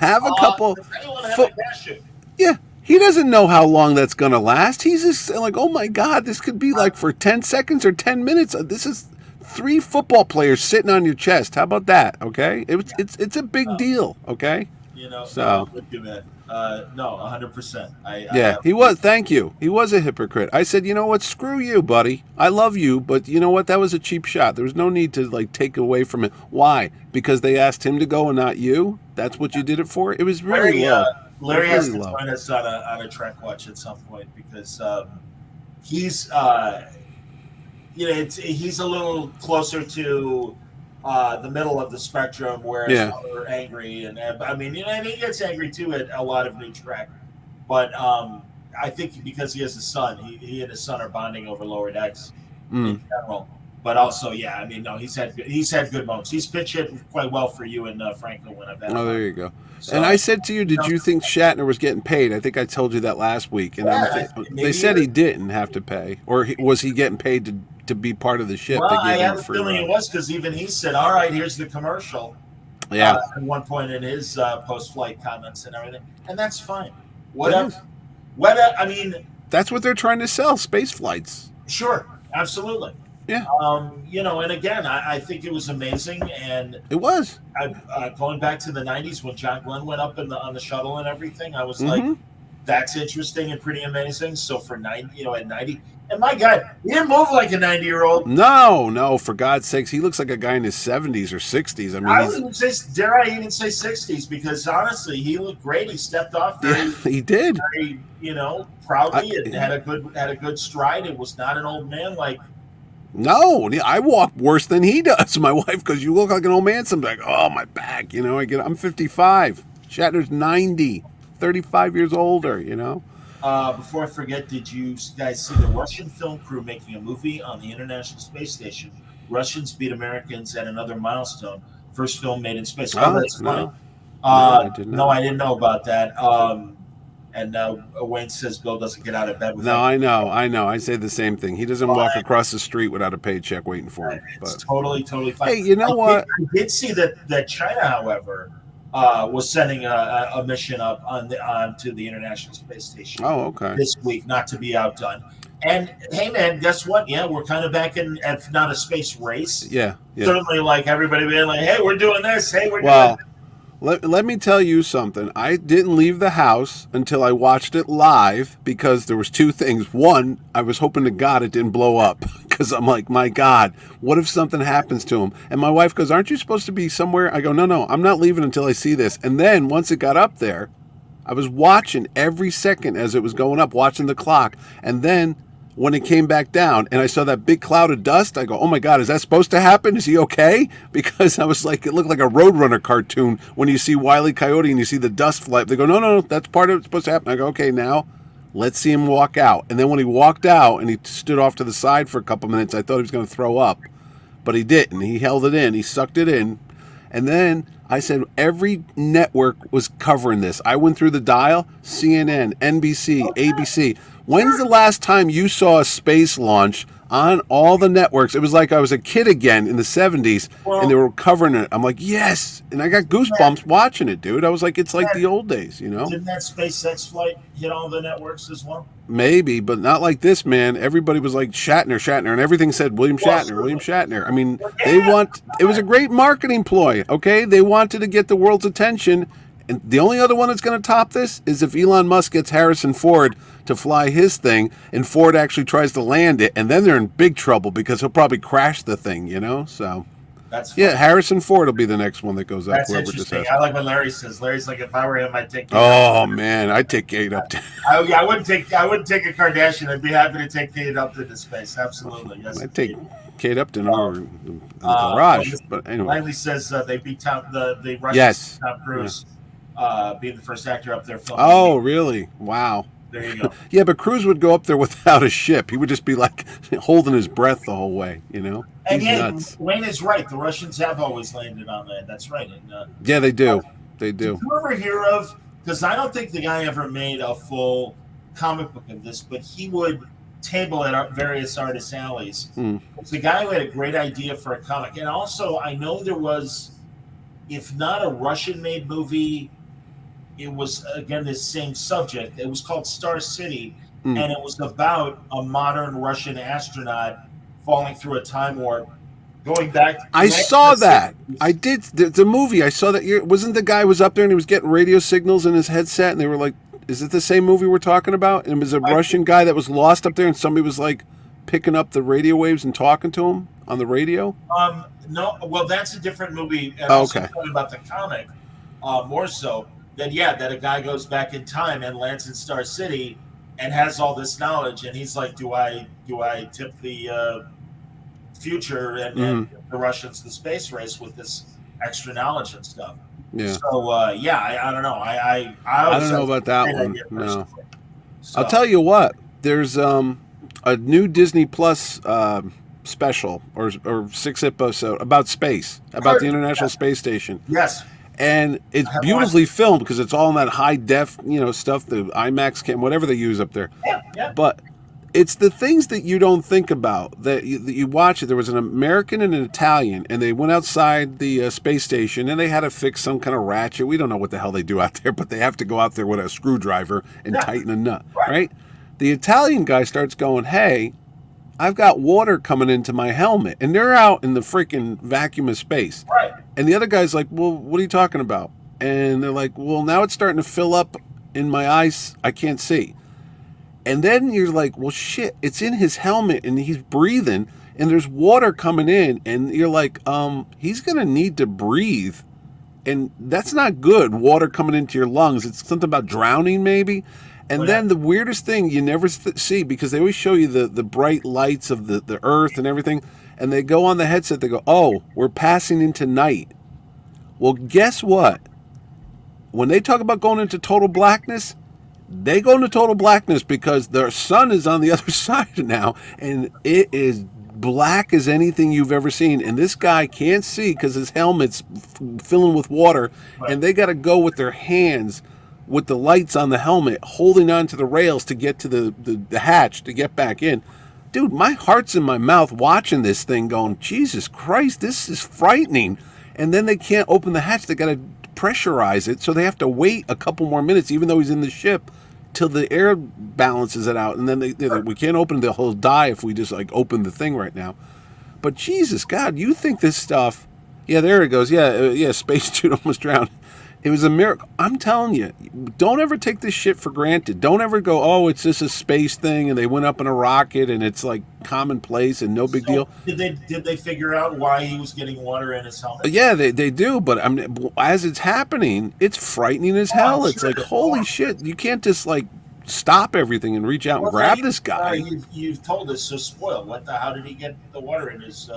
[SPEAKER 2] Have a couple.
[SPEAKER 1] Does anyone have a parachute?
[SPEAKER 2] Yeah. He doesn't know how long that's going to last. He's just like, oh, my God, this could be like for 10 seconds or 10 minutes. This is 3 football players sitting on your chest. How about that? Okay. It's a big deal. Okay.
[SPEAKER 1] So no, 100%.
[SPEAKER 2] Yeah, he was. Thank you. He was a hypocrite. I said, you know what? Screw you, buddy. I love you, but you know what? That was a cheap shot. There was no need to take away from it. Why? Because they asked him to go and not you. That's what you did it for. It was really low.
[SPEAKER 1] Larry has to join us on a Trek Watch at some point because he's he's a little closer to the middle of the spectrum, whereas we're angry, and I mean, and he gets angry too at a lot of new Trek, but I think because he has a son, he and his son are bonding over Lower Decks in general. But also, I mean, no, he's had good moments. He's pitched it quite well for you and Franklin when I've had.
[SPEAKER 2] Oh, there you go. So, and I said to you, did you think Shatner was getting paid? I think I told you that last week, and they said he didn't have to pay, or was he getting paid to be part of the ship?
[SPEAKER 1] Well, I have a feeling it was because even he said, "All right, here's the commercial."
[SPEAKER 2] Yeah.
[SPEAKER 1] At one point in his post-flight comments and everything, and that's fine. Whatever. I mean,
[SPEAKER 2] that's what they're trying to sell: space flights.
[SPEAKER 1] Sure, absolutely.
[SPEAKER 2] Yeah.
[SPEAKER 1] And again, I think it was amazing, and
[SPEAKER 2] it was.
[SPEAKER 1] Going back to the '90s when John Glenn went up on the shuttle and everything, I was like, "That's interesting and pretty amazing." So for at 90. And my God, he didn't move like a 90-year-old.
[SPEAKER 2] No, for God's sakes, he looks like a guy in his 70s or 60s. I mean,
[SPEAKER 1] dare I even say 60s? Because honestly, he looked great. He stepped off
[SPEAKER 2] he did.
[SPEAKER 1] Very, proudly and had a good stride. It was not an old man like.
[SPEAKER 2] No, I walk worse than he does. My wife goes, "You look like an old man." So I'm like, "Oh, my back." I'm 55. Shatner's 90, 35 years older.
[SPEAKER 1] Before I forget, did you guys see the Russian film crew making a movie on the International Space Station? Russians beat Americans at another milestone. First film made in space. Oh, that's funny. I didn't know about that. And Wayne says Bill doesn't get out of bed without.
[SPEAKER 2] No, I know. I say the same thing. He doesn't walk across the street without a paycheck waiting for him.
[SPEAKER 1] It's totally fine.
[SPEAKER 2] Hey, you know what?
[SPEAKER 1] I did see that China, however, was sending a mission up onto the International Space Station.
[SPEAKER 2] Oh, okay.
[SPEAKER 1] This week, not to be outdone. And hey, man, guess what? Yeah, we're kind of back in at not a space race.
[SPEAKER 2] Yeah.
[SPEAKER 1] Certainly, like everybody being like, "Hey, we're doing this. Hey, we're doing."
[SPEAKER 2] Let me tell you something. I didn't leave the house until I watched it live because there was 2 things. One, I was hoping to God it didn't blow up because I'm like, my God, what if something happens to him? And my wife goes, "Aren't you supposed to be somewhere?" I go, no, I'm not leaving until I see this. And then once it got up there, I was watching every second as it was going up, watching the clock. And then when it came back down and I saw that big cloud of dust, I go, "Oh my God, is that supposed to happen? Is he okay?" Because I was like, it looked like a Roadrunner cartoon when you see Wile E. Coyote and you see the dust fly. They go, no, that's part of it's supposed to happen. I go, "Okay, now let's see him walk out." And then when he walked out and he stood off to the side for a couple minutes, I thought he was going to throw up, but he didn't. He held it in. He sucked it in. And then I said every network was covering this. I went through the dial, CNN, NBC, ABC. When's the last time you saw a space launch on all the networks. It was like I was a kid again in the 70s,
[SPEAKER 1] Well,
[SPEAKER 2] and they were covering it. I'm like, yes, and I got goosebumps watching it, dude. I was like, it's like
[SPEAKER 1] that,
[SPEAKER 2] the old days, you know?
[SPEAKER 1] didn't that SpaceX flight hit all the networks as well?
[SPEAKER 2] Maybe, but not like this, man. Everybody was like Shatner, Shatner, and everything said William
[SPEAKER 1] Well,
[SPEAKER 2] Shatner, William Shatner. I mean,
[SPEAKER 1] yeah.
[SPEAKER 2] it was a great marketing ploy, okay? They wanted to get the world's attention, and the only other one that's going to top this is if Elon Musk gets Harrison Ford to fly his thing, and Ford actually tries to land it, and then they're in big trouble because he'll probably crash the thing, you know? So,
[SPEAKER 1] That's funny.
[SPEAKER 2] yeah, Harrison Ford will be the next one that goes up.
[SPEAKER 1] That's
[SPEAKER 2] Whoever just
[SPEAKER 1] interesting.
[SPEAKER 2] has.
[SPEAKER 1] I like what Larry says. Larry's like, if I were him, I'd take.
[SPEAKER 2] Oh man, I'd take Kate Upton.
[SPEAKER 1] I wouldn't take. I wouldn't take a Kardashian. I'd be happy to take Kate Upton to space. Absolutely. Yes.
[SPEAKER 2] I'd take
[SPEAKER 1] indeed.
[SPEAKER 2] Kate Upton over in the garage. But anyway,
[SPEAKER 1] Lively says they beat the Russians.
[SPEAKER 2] Yes.
[SPEAKER 1] Tom Cruise, being the first actor up there filming.
[SPEAKER 2] oh really? Wow.
[SPEAKER 1] There you go.
[SPEAKER 2] Yeah, but Cruise would go up there without a ship. He would just be like holding his breath the whole way, you know?
[SPEAKER 1] And
[SPEAKER 2] He's
[SPEAKER 1] yeah,
[SPEAKER 2] nuts.
[SPEAKER 1] Wayne is right. The Russians have always landed on land. That's right. And
[SPEAKER 2] Yeah, they do. They do.
[SPEAKER 1] did you ever hear of? Because I don't think the guy ever made a full comic book of this, but he would table at various artist alleys.
[SPEAKER 2] Hmm.
[SPEAKER 1] It's a guy who had a great idea for a comic, and also I know there was, if not a Russian-made movie, it was again this same subject. It was called Star City,
[SPEAKER 2] Hmm.
[SPEAKER 1] and it was about a modern Russian astronaut falling through a time warp, going back.
[SPEAKER 2] I saw that. I did. The movie. I saw that. Wasn't the guy was up there and he was getting radio signals in his headset, and they were like, "Is it the same movie we're talking about?" And it was a Russian guy that was lost up there, and somebody was like picking up the radio waves and talking to him on the radio.
[SPEAKER 1] No, well, that's a different movie. And
[SPEAKER 2] Oh,
[SPEAKER 1] also
[SPEAKER 2] okay.
[SPEAKER 1] talking about the comic, more so that that a guy goes back in time and lands in Star City and has all this knowledge, and he's like, "Do I tip the future and the Russians the space race with this extra knowledge and stuff?"
[SPEAKER 2] Yeah.
[SPEAKER 1] So I don't know. I
[SPEAKER 2] don't know about that
[SPEAKER 1] great
[SPEAKER 2] one.
[SPEAKER 1] idea
[SPEAKER 2] No.
[SPEAKER 1] personally. So,
[SPEAKER 2] I'll tell you what. There's a new Disney Plus special or 6 episode about space, about the International Space Station.
[SPEAKER 1] Yes.
[SPEAKER 2] And it's
[SPEAKER 1] I have
[SPEAKER 2] beautifully filmed because it's all in that high def, stuff, the IMAX cam, whatever they use up there.
[SPEAKER 1] Yeah.
[SPEAKER 2] But it's the things that you don't think about that you watch it. There was an American and an Italian, and they went outside the space station, and they had to fix some kind of ratchet. We don't know what the hell they do out there, but they have to go out there with a screwdriver and tighten a nut, right? The Italian guy starts going, "Hey, I've got water coming into my helmet," and they're out in the freaking vacuum of space.
[SPEAKER 1] Right.
[SPEAKER 2] And the other guy's like, "Well, what are you talking about?" And they're like, "Well, now it's starting to fill up in my eyes. I can't see." And then you're like, "Well, shit, it's in his helmet and he's breathing and there's water coming in." And you're like, he's going to need to breathe. And that's not good, water coming into your lungs. It's something about drowning maybe. And then the weirdest thing you never see, because they always show you the bright lights of the earth and everything. And they go on the headset, they go, "Oh, we're passing into night." Well, guess what? When they talk about going into total blackness, they go into total blackness because the sun is on the other side now, and it is black as anything you've ever seen. And this guy can't see because his helmet's filling with water, and they got to go with their hands with the lights on the helmet, holding onto the rails to get to the hatch to get back in. Dude, my heart's in my mouth watching this thing going, Jesus Christ, this is frightening. And then they can't open the hatch. They got to pressurize it, so they have to wait a couple more minutes, even though he's in the ship, till the air balances it out. And then they're like, "We can't open it. He'll die if we just open the thing right now." But Jesus God, you think this stuff? Yeah, there it goes. Yeah, space dude almost drowned. It was a miracle. I'm telling you, don't ever take this shit for granted. Don't ever go, "Oh, it's just a space thing and they went up in a rocket and it's like commonplace and no big deal."
[SPEAKER 1] Did they figure out why he was getting water in his helmet?
[SPEAKER 2] Yeah, they do, but as it's happening, it's frightening as hell. It's like, holy shit, you can't just stop everything and reach out and grab this guy.
[SPEAKER 1] You've told us, so spoiled. How did he get the water in his?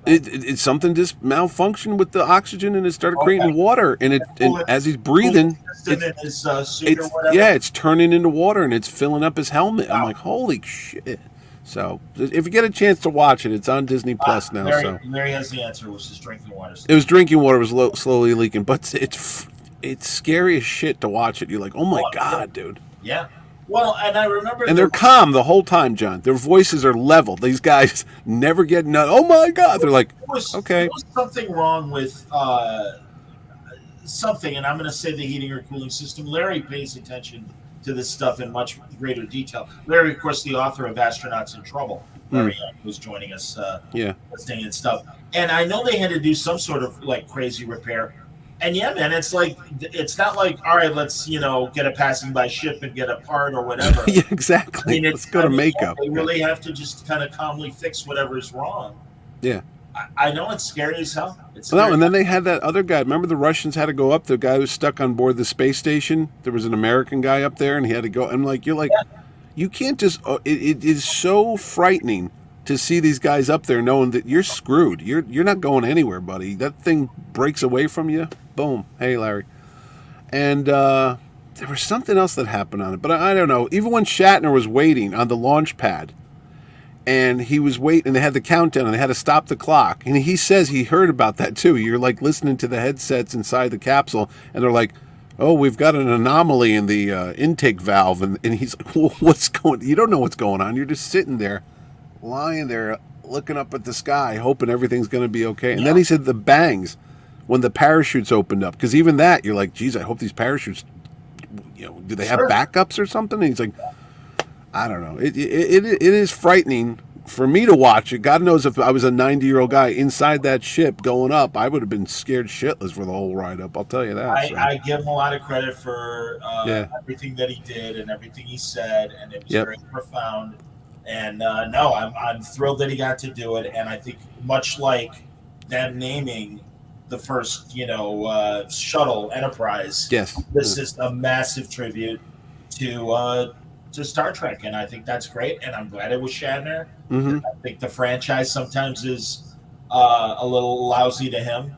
[SPEAKER 2] It's something just malfunctioned with the oxygen, and it started creating water. And as he's breathing,
[SPEAKER 1] in his suit or whatever.
[SPEAKER 2] yeah, it's turning into water, and it's filling up his helmet. I'm like, holy shit! So if you get a chance to watch it, it's on Disney Plus now.
[SPEAKER 1] Larry has the answer, which is drinking water.
[SPEAKER 2] It was drinking water was slowly leaking, but it's scary as shit to watch it. You're like, oh my God, dude.
[SPEAKER 1] Yeah. Well, and I remember
[SPEAKER 2] And they're calm the whole time, John. Their voices are level. These guys never get none. Oh my God! They're like,
[SPEAKER 1] there
[SPEAKER 2] okay,
[SPEAKER 1] was something wrong with something, and I'm going to say the heating or cooling system. Larry pays attention to this stuff in much greater detail. Larry, of course, the author of Astronauts in Trouble. Larry Young, who's joining us,
[SPEAKER 2] yeah,
[SPEAKER 1] listening and stuff. And I know they had to do some sort of like crazy repair. And yeah, man, it's like it's not like all right, let's get a passing by ship and get a part or whatever.
[SPEAKER 2] yeah,
[SPEAKER 1] I
[SPEAKER 2] exactly.
[SPEAKER 1] mean,
[SPEAKER 2] Let's go to Mako.
[SPEAKER 1] they really have to just kind of calmly fix whatever's wrong.
[SPEAKER 2] Yeah.
[SPEAKER 1] I know it's scary as hell. It's
[SPEAKER 2] No,
[SPEAKER 1] scary.
[SPEAKER 2] and then they had that other guy. Remember the Russians had to go up? The guy who was stuck on board the space station. There was an American guy up there, and he had to go. I'm like, you're like, you can't just. It is so frightening to see these guys up there, knowing that you're screwed. You're not going anywhere, buddy. That thing breaks away from you. Boom. Hey, Larry. And there was something else that happened on it, but I don't know. Even when Shatner was waiting on the launch pad, and he was waiting, and they had the countdown, and they had to stop the clock. And he says he heard about that too. You're like listening to the headsets inside the capsule, and they're like, "Oh, we've got an anomaly in the intake valve," and he's like, well, "What's going? You don't know what's going on. You're just sitting there, lying there, looking up at the sky, hoping everything's going to be okay." And then he said the bangs when the parachutes opened up, because even that, you're like, "Geez, I hope these parachutes, do they have backups or something?" And he's like, I don't know. It is frightening for me to watch it. God knows if I was a 90-year-old guy inside that ship going up, I would have been scared shitless for the whole ride up. I'll tell you that.
[SPEAKER 1] I give him a lot of credit for everything that he did and everything he said, and it was very profound. And no, I'm thrilled that he got to do it. And I think much like them naming the first, shuttle Enterprise, this is a massive tribute to Star Trek, and I think that's great, and I'm glad it was Shatner.
[SPEAKER 2] Mm-hmm.
[SPEAKER 1] I think the franchise sometimes is a little lousy to him,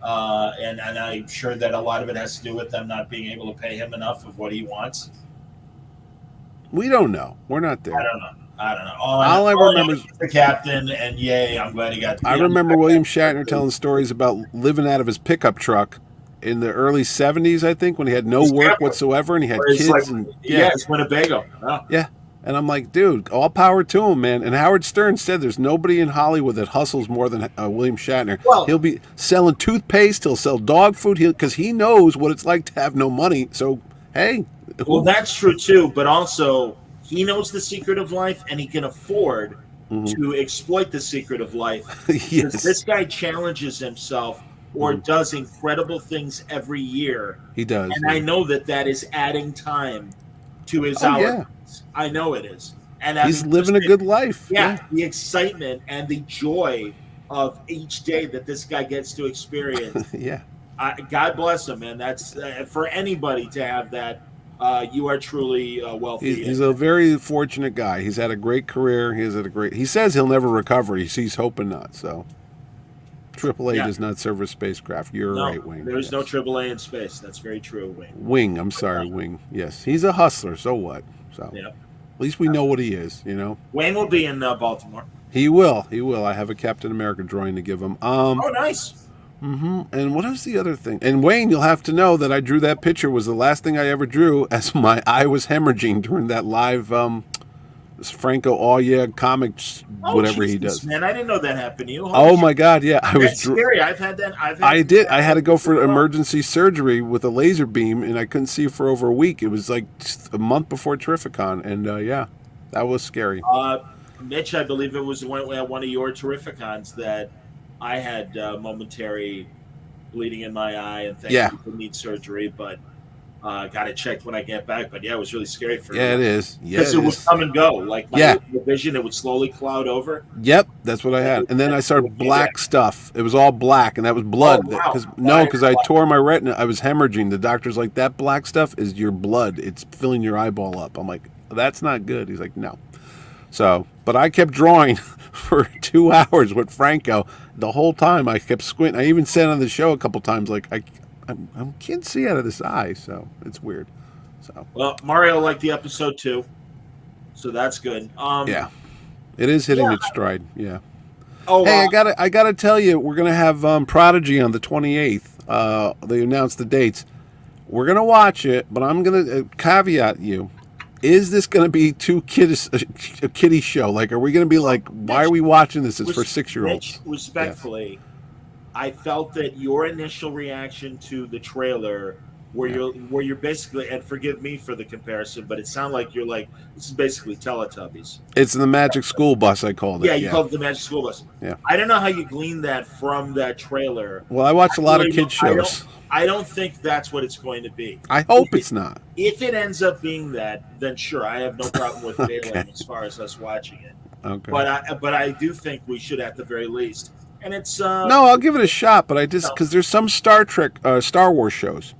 [SPEAKER 1] and I'm sure that a lot of it has to do with them not being able to pay him enough of what he wants.
[SPEAKER 2] We don't know. We're not there.
[SPEAKER 1] I don't know.
[SPEAKER 2] All I remember is
[SPEAKER 1] the captain, and yay, I'm glad he got.
[SPEAKER 2] I remember William Shatner telling stories about living out of his pickup truck in the early 70s, I think, when he had no work whatsoever and he had kids.
[SPEAKER 1] It's Winnebago. Oh.
[SPEAKER 2] Yeah. And I'm like, dude, all power to him, man. And Howard Stern said there's nobody in Hollywood that hustles more than William Shatner.
[SPEAKER 1] Well,
[SPEAKER 2] he'll be selling toothpaste. He'll sell dog food because he knows what it's like to have no money. So, hey.
[SPEAKER 1] Well, that's true, too. But also, he knows the secret of life, and he can afford to exploit the secret of life.
[SPEAKER 2] Yes.
[SPEAKER 1] This guy challenges himself or does incredible things every year.
[SPEAKER 2] He does.
[SPEAKER 1] And I know that is adding time to his hours.
[SPEAKER 2] Yeah.
[SPEAKER 1] I know it is. And
[SPEAKER 2] he's living a good life.
[SPEAKER 1] Yeah, the excitement and the joy of each day that this guy gets to experience.
[SPEAKER 2] Yeah.
[SPEAKER 1] God bless him, man. That's for anybody to have that. You are truly wealthy.
[SPEAKER 2] He's a very fortunate guy. He's had a great career. He says he'll never recover. He's hoping not. So AAA does not serve a spacecraft. You're right, Wing.
[SPEAKER 1] There's no AAA in space. That's very true, Wing.
[SPEAKER 2] Wing. I'm sorry, Wing. Yes, he's a hustler. So what? So at least we know what he is.
[SPEAKER 1] Wayne will be in Baltimore.
[SPEAKER 2] He will. I have a Captain America drawing to give him.
[SPEAKER 1] Oh, nice.
[SPEAKER 2] Mm-hmm. And what was the other thing? And Wayne, you'll have to know that I drew that picture. Was the last thing I ever drew as my eye was hemorrhaging during that live Franco comics, whatever he does.
[SPEAKER 1] Man, I didn't know that happened to you.
[SPEAKER 2] My God, yeah,
[SPEAKER 1] That's scary. I've had that.
[SPEAKER 2] I had to go for emergency surgery with a laser beam, and I couldn't see for over a week. It was like just a month before Terrificon, and that was scary.
[SPEAKER 1] Mitch, I believe it was one of your Terrificons that I had momentary bleeding in my eye, and thank you for need surgery, but. Got it checked when I get back, but it was really scary for me.
[SPEAKER 2] Yeah, it is.
[SPEAKER 1] Because it would come and go. Like my vision, it would slowly cloud over.
[SPEAKER 2] Yep, that's what I had. And then I started black stuff. It was all black, and that was blood.
[SPEAKER 1] Oh, wow.
[SPEAKER 2] Because I tore my retina. I was hemorrhaging. The doctor's like, that black stuff is your blood. It's filling your eyeball up. I'm like, that's not good. He's like, no. So, but I kept drawing for 2 hours with Franco. The whole time I kept squinting. I even said on the show a couple times, like, I can't see out of this eye, so it's weird. So
[SPEAKER 1] Mario liked the episode too, so that's good.
[SPEAKER 2] Yeah, it is hitting its stride. Yeah.
[SPEAKER 1] Oh,
[SPEAKER 2] hey, I gotta tell you, we're gonna have Prodigy on the 28th. They announced the dates. We're gonna watch it, but I'm gonna caveat you. is this going to be too kiddish, a kiddie show? Like, are we going to be like, why are we watching this? It's for 6-year-olds.
[SPEAKER 1] Mitch, respectfully, I felt that your initial reaction to the trailer, where you're basically, and forgive me for the comparison, but it sounded like you're like, this is basically Teletubbies.
[SPEAKER 2] It's the Magic School Bus, I called it.
[SPEAKER 1] Yeah, you called it the Magic School Bus.
[SPEAKER 2] Yeah.
[SPEAKER 1] I don't know how you gleaned that from that trailer.
[SPEAKER 2] Well, I watch a lot of kids shows.
[SPEAKER 1] I don't think that's what it's going to be.
[SPEAKER 2] I hope it's not.
[SPEAKER 1] If it ends up being that, then sure, I have no problem with bailing as far as us watching it.
[SPEAKER 2] Okay.
[SPEAKER 1] But I do think we should, at the very least. And it's
[SPEAKER 2] no, I'll give it a shot. But I just because there's some Star Wars shows,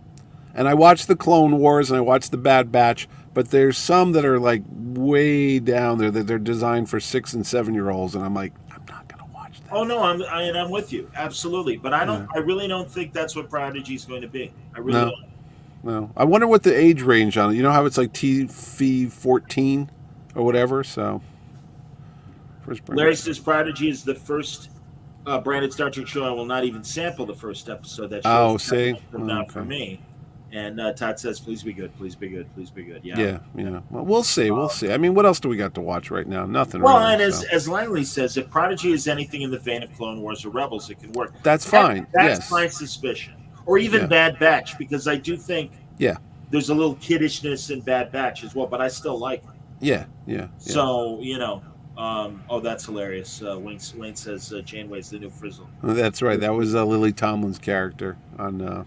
[SPEAKER 2] and I watch the Clone Wars and I watch the Bad Batch. But there's some that are like way down there that they're designed for 6 and 7-year-olds, and I'm like, I'm not gonna watch that.
[SPEAKER 1] Oh no, I'm with you absolutely. But I really don't think that's what Prodigy is going to be. I really don't.
[SPEAKER 2] No, I wonder what the age range on it. You know how it's like TV 14 or whatever. So,
[SPEAKER 1] Larry says Prodigy is the first branded Star Trek show I will not even sample the first episode. That not for me. And Todd says, "Please be good, please be good, please be good." Yeah.
[SPEAKER 2] Well, we'll see. We'll see. I mean, what else do we got to watch right now? Nothing.
[SPEAKER 1] Well,
[SPEAKER 2] really,
[SPEAKER 1] and as Langley says, if Prodigy is anything in the vein of Clone Wars or Rebels, it can work.
[SPEAKER 2] That's fine.
[SPEAKER 1] That's my suspicion. Or even Bad Batch, because I do think there's a little kiddishness in Bad Batch as well, but I still like it.
[SPEAKER 2] Yeah.
[SPEAKER 1] So that's hilarious. Wayne says Janeway's the new Frizzle.
[SPEAKER 2] That's right. That was Lily Tomlin's character on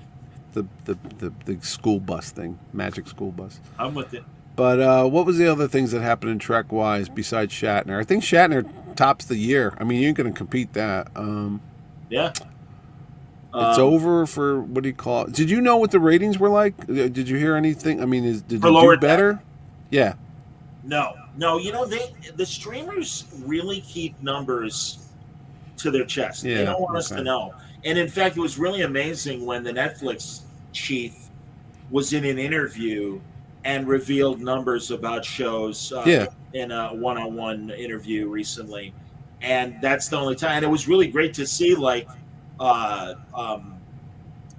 [SPEAKER 2] the school bus thing, Magic School Bus.
[SPEAKER 1] I'm with it.
[SPEAKER 2] But what was the other things that happened in Trek wise besides Shatner? I think Shatner tops the year. I mean, you ain't going to compete that.
[SPEAKER 1] Yeah.
[SPEAKER 2] It's over for, what do you call it? Did you know what the ratings were like? Did you hear anything? I mean, did it do better? Yeah.
[SPEAKER 1] No. The streamers really keep numbers to their chest. They don't want us to know. And in fact, it was really amazing when the Netflix chief was in an interview and revealed numbers about shows in a one-on-one interview recently. And that's the only time. And it was really great to see, like,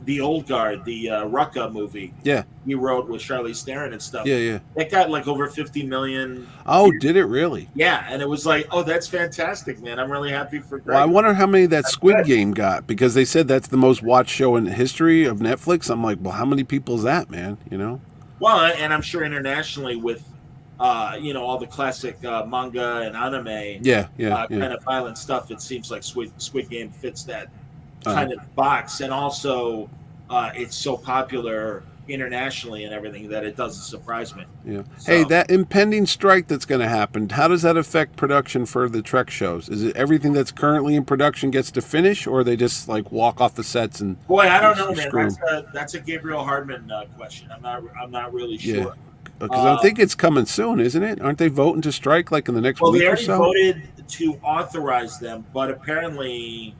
[SPEAKER 1] the Old Guard, the Rucka movie.
[SPEAKER 2] Yeah.
[SPEAKER 1] He wrote with Charlize Theron and stuff.
[SPEAKER 2] Yeah.
[SPEAKER 1] It got like over 50 million.
[SPEAKER 2] Oh, did it really?
[SPEAKER 1] Yeah, and it was like, oh, that's fantastic, man. I'm really happy for Greg.
[SPEAKER 2] Well, I wonder how many that Squid Game got, because they said that's the most watched show in the history of Netflix. I'm like, well, how many people is that, man?
[SPEAKER 1] Well, and I'm sure internationally with, all the classic manga and anime kind of violent stuff, it seems like Squid Game fits that kind of box. And also, it's so popular internationally and everything that it doesn't surprise me.
[SPEAKER 2] Yeah. So, hey, that impending strike that's going to happen, how does that affect production for the Trek shows? Is it everything that's currently in production gets to finish, or they just like walk off the sets and?
[SPEAKER 1] Boy, I don't know, man. That's a Gabriel Hardman question. I'm not really sure.
[SPEAKER 2] Yeah. Because I think it's coming soon, isn't it? Aren't they voting to strike like in the next week or so?
[SPEAKER 1] Well, they already voted to authorize them, but apparently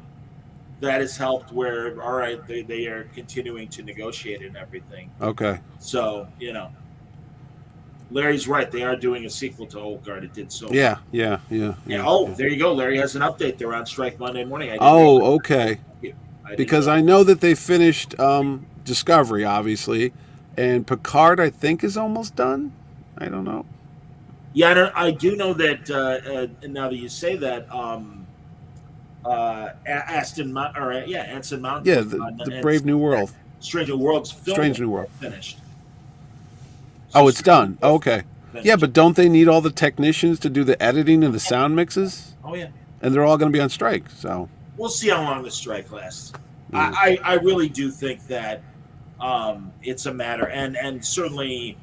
[SPEAKER 1] that has helped where, all right, they are continuing to negotiate and everything.
[SPEAKER 2] Okay.
[SPEAKER 1] So, Larry's right. They are doing a sequel to Old Guard. It did so.
[SPEAKER 2] Yeah.
[SPEAKER 1] Oh, there you go. Larry has an update. They're on strike Monday morning.
[SPEAKER 2] Okay. Because I know that they finished Discovery, obviously, and Picard, I think, is almost done. I don't know.
[SPEAKER 1] Yeah, I do know that. Now that you say that, Anson Mount.
[SPEAKER 2] Yeah, the Brave New World.
[SPEAKER 1] Strange New World's film.
[SPEAKER 2] Strange New World
[SPEAKER 1] Finished.
[SPEAKER 2] So it's done. Okay. Finished. Yeah, but don't they need all the technicians to do the editing and the sound mixes?
[SPEAKER 1] Oh yeah.
[SPEAKER 2] And they're all going to be on strike. So
[SPEAKER 1] we'll see how long the strike lasts. Yeah. I really do think that it's a matter, and certainly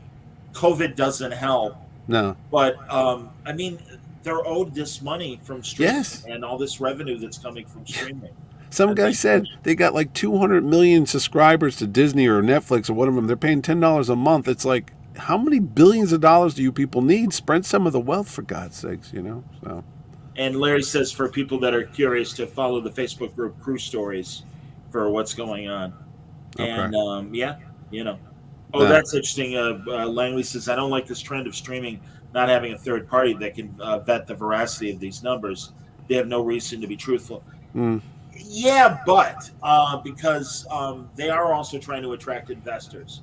[SPEAKER 1] COVID doesn't help.
[SPEAKER 2] No.
[SPEAKER 1] But I mean, they're owed this money from streaming and all this revenue that's coming from streaming.
[SPEAKER 2] Some guy said they got like 200 million subscribers to Disney or Netflix or one of them. They're paying $10 a month. It's like, how many billions of dollars do you people need? Spread some of the wealth, for God's sakes, So.
[SPEAKER 1] And Larry says for people that are curious to follow the Facebook group Crew Stories for what's going on. Okay. And that's interesting. Langley says, I don't like this trend of streaming not having a third party that can vet the veracity of these numbers. They have no reason to be truthful. Yeah, but because they are also trying to attract investors.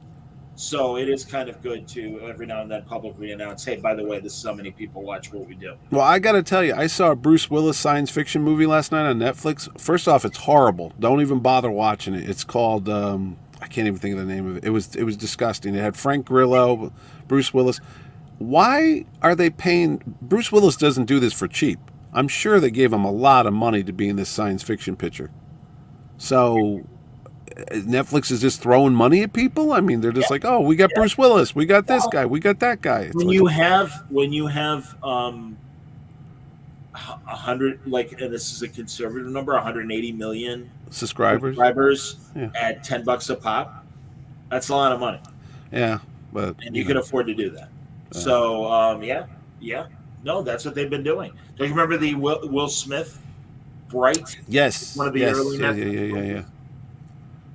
[SPEAKER 1] So it is kind of good to every now and then publicly announce, hey, by the way, this is how many people watch what we do.
[SPEAKER 2] Well, I got to tell you, I saw a Bruce Willis science fiction movie last night on Netflix. First off, it's horrible. Don't even bother watching it. It's called I can't even think of the name of it. It was disgusting. It had Frank Grillo, Bruce Willis. Why are they paying? Bruce Willis doesn't do this for cheap. I'm sure they gave him a lot of money to be in this science fiction picture. So Netflix is just throwing money at people. I mean, they're just like, oh, we got Bruce Willis, we got this guy, we got that guy. It's
[SPEAKER 1] When
[SPEAKER 2] like,
[SPEAKER 1] you have 100, like, and this is a conservative number, 180 million
[SPEAKER 2] subscribers. Yeah.
[SPEAKER 1] at $10 a pop, that's a lot of money,
[SPEAKER 2] Yeah, but
[SPEAKER 1] and you can afford to do that. So yeah, no, that's what they've been doing. Do you remember the Will Smith Bright?
[SPEAKER 2] yes,
[SPEAKER 1] One of the
[SPEAKER 2] yes,
[SPEAKER 1] early
[SPEAKER 2] yeah,
[SPEAKER 1] Netflix
[SPEAKER 2] yeah.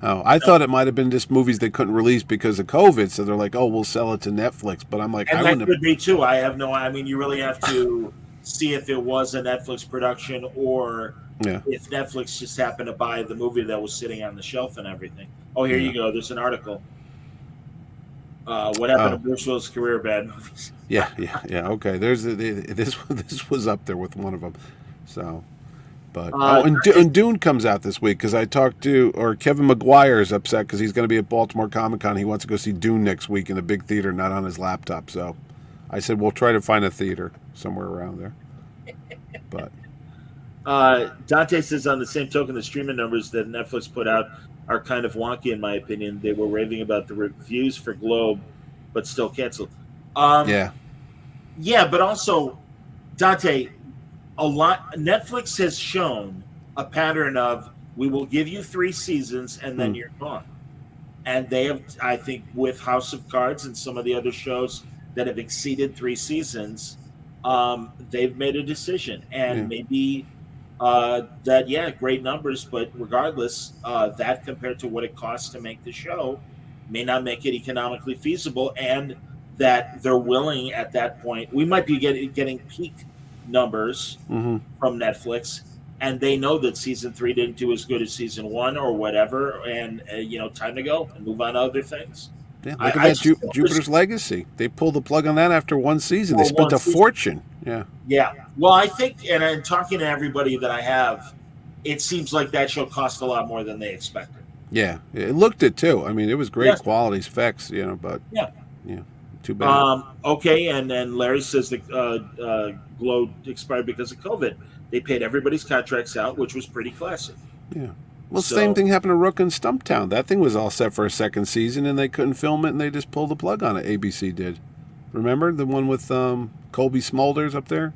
[SPEAKER 2] Oh, I thought it might have been just movies they couldn't release because of COVID, so they're like, "Oh, we'll sell it to Netflix." But I'm like,
[SPEAKER 1] And
[SPEAKER 2] I
[SPEAKER 1] that
[SPEAKER 2] wouldn't
[SPEAKER 1] could be too. I mean, you really have to see if it was a Netflix production or
[SPEAKER 2] Yeah.
[SPEAKER 1] if Netflix just happened to buy the movie that was sitting on the shelf and everything. Oh, here you go. There's an article. What happened to Bruce Willis' career? Bad movies.
[SPEAKER 2] Yeah. Okay, there's this was up there with one of them. So, but and Dune comes out this week because I talked to Kevin McGuire is upset because he's going to be at Baltimore Comic Con. He wants to go see Dune next week in a big theater, not on his laptop. So, I said we'll try to find a theater somewhere around there. But
[SPEAKER 1] Dante says on the same token, the streaming numbers that Netflix put out are kind of wonky in my opinion. They were raving about the reviews for Globe, but still canceled. Yeah, but also Dante, Netflix has shown a pattern of we will give you 3 seasons and then you're gone. And they have, I think, with House of Cards and some of the other shows that have exceeded 3 seasons, they've made a decision. And maybe great numbers, but regardless, that compared to what it costs to make the show may not make it economically feasible, and that they're willing at that point. We might be getting peak numbers from Netflix, and they know that season 3 didn't do as good as season 1 or whatever, and time to go and move on to other things.
[SPEAKER 2] Yeah, look at that Jupiter's Legacy. They pulled the plug on that after 1 season. They spent a fortune.
[SPEAKER 1] Yeah. Well, I think, and in talking to everybody that I have, it seems like that show cost a lot more than they expected.
[SPEAKER 2] Yeah, it looked it too. I mean, it was great quality specs, but too bad.
[SPEAKER 1] Okay, and then Larry says that Glow expired because of COVID. They paid everybody's contracts out, which was pretty classic.
[SPEAKER 2] Yeah. Well, same thing happened to Rook and Stumptown. That thing was all set for a second season, and they couldn't film it, and they just pulled the plug on it. ABC did. Remember the one with Colby Smulders up there?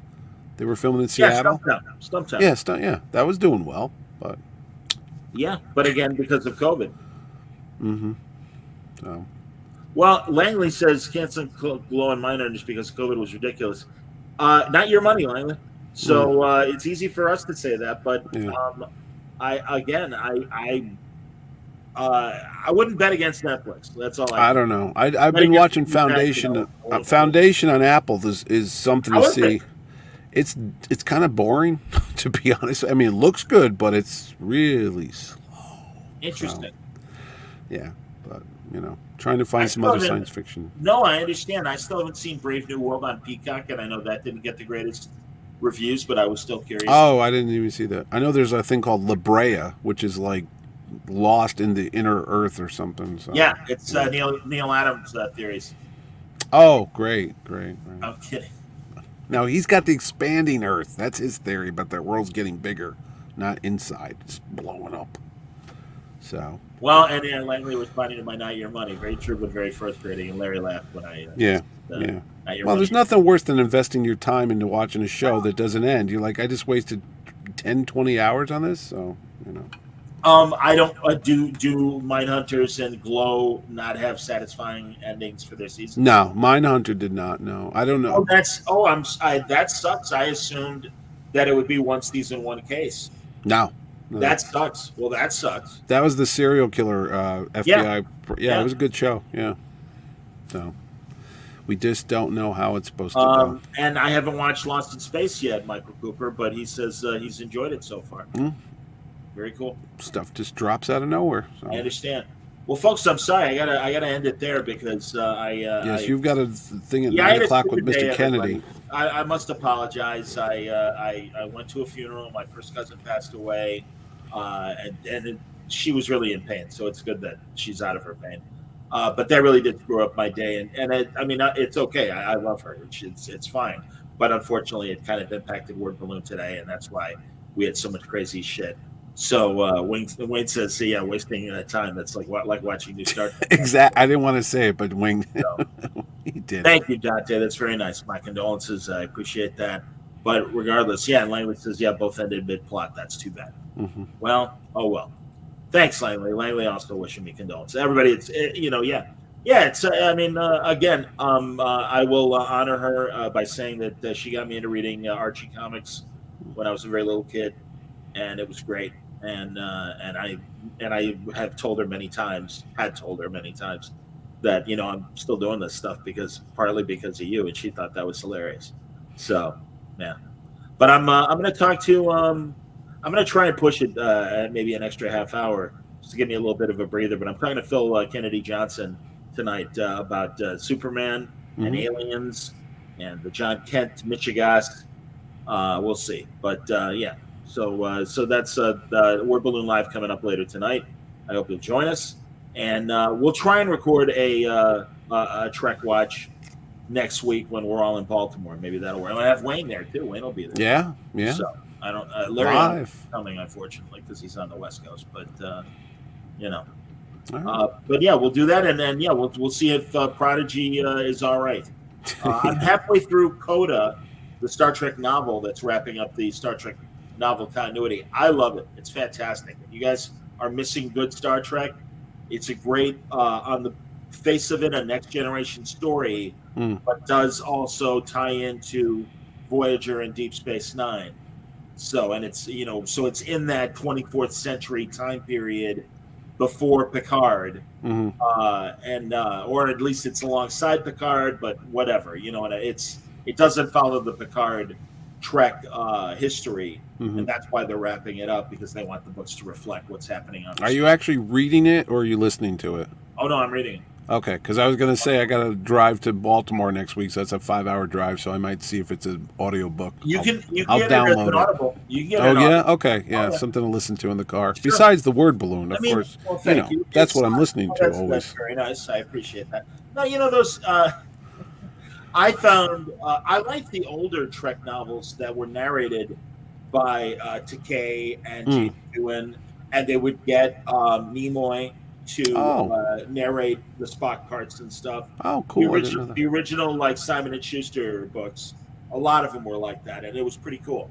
[SPEAKER 2] They were filming in Seattle.
[SPEAKER 1] Stumptown.
[SPEAKER 2] Yeah, that was doing well, but
[SPEAKER 1] but again because of COVID.
[SPEAKER 2] So,
[SPEAKER 1] well, Langley says cancel Glow and Minor just because COVID was ridiculous. Not your money, Langley. So it's easy for us to say that, but I wouldn't bet against Netflix. That's all.
[SPEAKER 2] I don't know. I've been watching Foundation. Foundation on Apple is something to see. It's kind of boring, to be honest. I mean, it looks good, but it's really slow.
[SPEAKER 1] Interesting.
[SPEAKER 2] So, but trying to find some other science fiction.
[SPEAKER 1] No, I understand. I still haven't seen Brave New World on Peacock, and I know that didn't get the greatest reviews, but I was still curious.
[SPEAKER 2] Oh, I didn't even see that. I know there's a thing called La Brea, which is like lost in the inner earth or something. So,
[SPEAKER 1] it's Neil Adams' theories.
[SPEAKER 2] Oh, great.
[SPEAKER 1] I'm kidding.
[SPEAKER 2] Now he's got the expanding earth. That's his theory, but the world's getting bigger, not inside. It's blowing up. So.
[SPEAKER 1] Well, and Langley was responding to my "Not Your Money." Very true, but very frustrating. And Larry laughed when I. Well,
[SPEAKER 2] there's nothing worse than investing your time into watching a show that doesn't end. You're like, I just wasted 10, 20 hours on this, so
[SPEAKER 1] I don't do Mindhunters and Glow not have satisfying endings for their season?
[SPEAKER 2] No, Mindhunter did not. No, I don't know.
[SPEAKER 1] That sucks. I assumed that it would be one season, one case.
[SPEAKER 2] No.
[SPEAKER 1] That sucks. Well, that sucks.
[SPEAKER 2] That was the serial killer FBI. Yeah, it was a good show. Yeah. So we just don't know how it's supposed to go.
[SPEAKER 1] And I haven't watched Lost in Space yet, Michael Cooper, but he says he's enjoyed it so far. Very cool.
[SPEAKER 2] Stuff just drops out of nowhere. So.
[SPEAKER 1] I understand. Well, folks, I'm sorry. I gotta end it there because
[SPEAKER 2] Yes, you've got a thing at
[SPEAKER 1] yeah, I
[SPEAKER 2] nine
[SPEAKER 1] had a
[SPEAKER 2] o'clock with
[SPEAKER 1] stupid day,
[SPEAKER 2] Mr. Kennedy.
[SPEAKER 1] everybody. I must apologize. I went to a funeral. My first cousin passed away, she was really in pain. So it's good that she's out of her pain. But that really did screw up my day, I mean, it's okay. I love her. It's fine. But unfortunately, it kind of impacted Word Balloon today, and that's why we had so much crazy shit. So Wayne says, "See, yeah, wasting time. That's like watching new Star Trek."
[SPEAKER 2] Exact. I didn't want to say it, but Wing,
[SPEAKER 1] So,
[SPEAKER 2] he did.
[SPEAKER 1] thank you, Dante. That's very nice. My condolences. I appreciate that. But regardless, yeah, and Langley says, yeah, both ended mid plot. That's too bad.
[SPEAKER 2] Mm-hmm.
[SPEAKER 1] Well, oh well. Thanks, Langley. Langley also wishing me condolences. Everybody, yeah. Yeah, it's, again, I will honor her by saying that she got me into reading Archie comics when I was a very little kid, and it was great. And I have told her many times, that I'm still doing this stuff partly because of you, and she thought that was hilarious. So, yeah. But I'm going to talk to I'm going to try and push it at maybe an extra half hour just to give me a little bit of a breather. But I'm trying to Phil Kennedy Johnson tonight about Superman and aliens and the John Kent Michigas. We'll see. But yeah. So that's the Word Balloon Live coming up later tonight. I hope you'll join us, and we'll try and record a Trek watch next week when we're all in Baltimore. Maybe that'll work. I have Wayne there too. Wayne will be there.
[SPEAKER 2] Yeah.
[SPEAKER 1] So I don't. Larry
[SPEAKER 2] Live.
[SPEAKER 1] coming unfortunately because he's on the West Coast, but
[SPEAKER 2] All right.
[SPEAKER 1] but yeah, we'll do that, and then yeah, we'll see if Prodigy is all right. I'm halfway through Coda, the Star Trek novel that's wrapping up the Star Trek novel continuity. I love it. It's fantastic. If you guys are missing good Star Trek, it's a great on the face of it a next generation story, but does also tie into Voyager and Deep Space Nine. So and it's so it's in that 24th century time period before Picard, and or at least it's alongside Picard, but whatever, and it doesn't follow the Picard Trek history, and that's why they're wrapping it up because they want the books to reflect what's happening on.
[SPEAKER 2] Are you actually reading it or are you listening to it?
[SPEAKER 1] Oh no, I'm reading it.
[SPEAKER 2] Okay, because I was going to say I got to drive to Baltimore next week, so that's a 5-hour drive. So I might see if it's an audio book.
[SPEAKER 1] You can
[SPEAKER 2] I'll
[SPEAKER 1] get
[SPEAKER 2] download
[SPEAKER 1] it as an Audible. You can get
[SPEAKER 2] Oh
[SPEAKER 1] it
[SPEAKER 2] yeah,
[SPEAKER 1] Audible.
[SPEAKER 2] okay, yeah,
[SPEAKER 1] Oh, yeah.
[SPEAKER 2] something to listen to in the car. Besides the Word Balloon, of course.
[SPEAKER 1] Well, thank you.
[SPEAKER 2] That's what I'm listening to
[SPEAKER 1] That's
[SPEAKER 2] always.
[SPEAKER 1] very nice. I appreciate that. No, those. I found I like the older Trek novels that were narrated by Takei and James Ewan, and they would get Nimoy to narrate the Spock parts and stuff.
[SPEAKER 2] Oh, cool.
[SPEAKER 1] The original like Simon and Schuster books, a lot of them were like that, and it was pretty cool.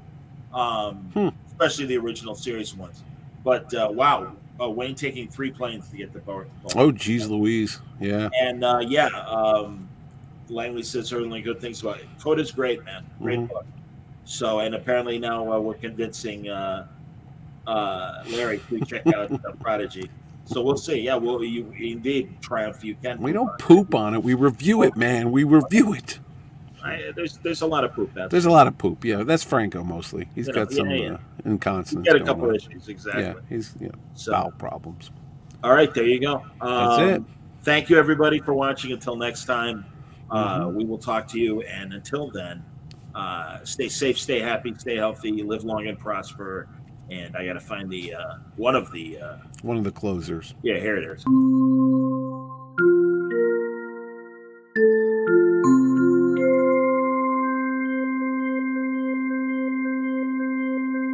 [SPEAKER 1] Especially the original series ones. But wow, Wayne taking 3 planes to get the boat.
[SPEAKER 2] Oh, geez, Louise. Yeah.
[SPEAKER 1] And Langley says certainly good things about it. Coda's great, man. Great book. So, and apparently now we're convincing Larry to check out Prodigy. So we'll see. Yeah, well, you indeed triumph. You can.
[SPEAKER 2] We don't poop on it. We review it, man. We review it.
[SPEAKER 1] There's a lot of poop out there.
[SPEAKER 2] There's a lot of poop. Yeah, that's Franco mostly. He's got some incontinence.
[SPEAKER 1] He's got a couple issues, exactly.
[SPEAKER 2] Yeah, he's bowel problems.
[SPEAKER 1] All right, there you go.
[SPEAKER 2] That's it.
[SPEAKER 1] Thank you, everybody, for watching. Until next time, we will talk to you. And until then, stay safe, stay happy, stay healthy, live long and prosper. And I got to find the one of the
[SPEAKER 2] closers.
[SPEAKER 1] Yeah, here it is.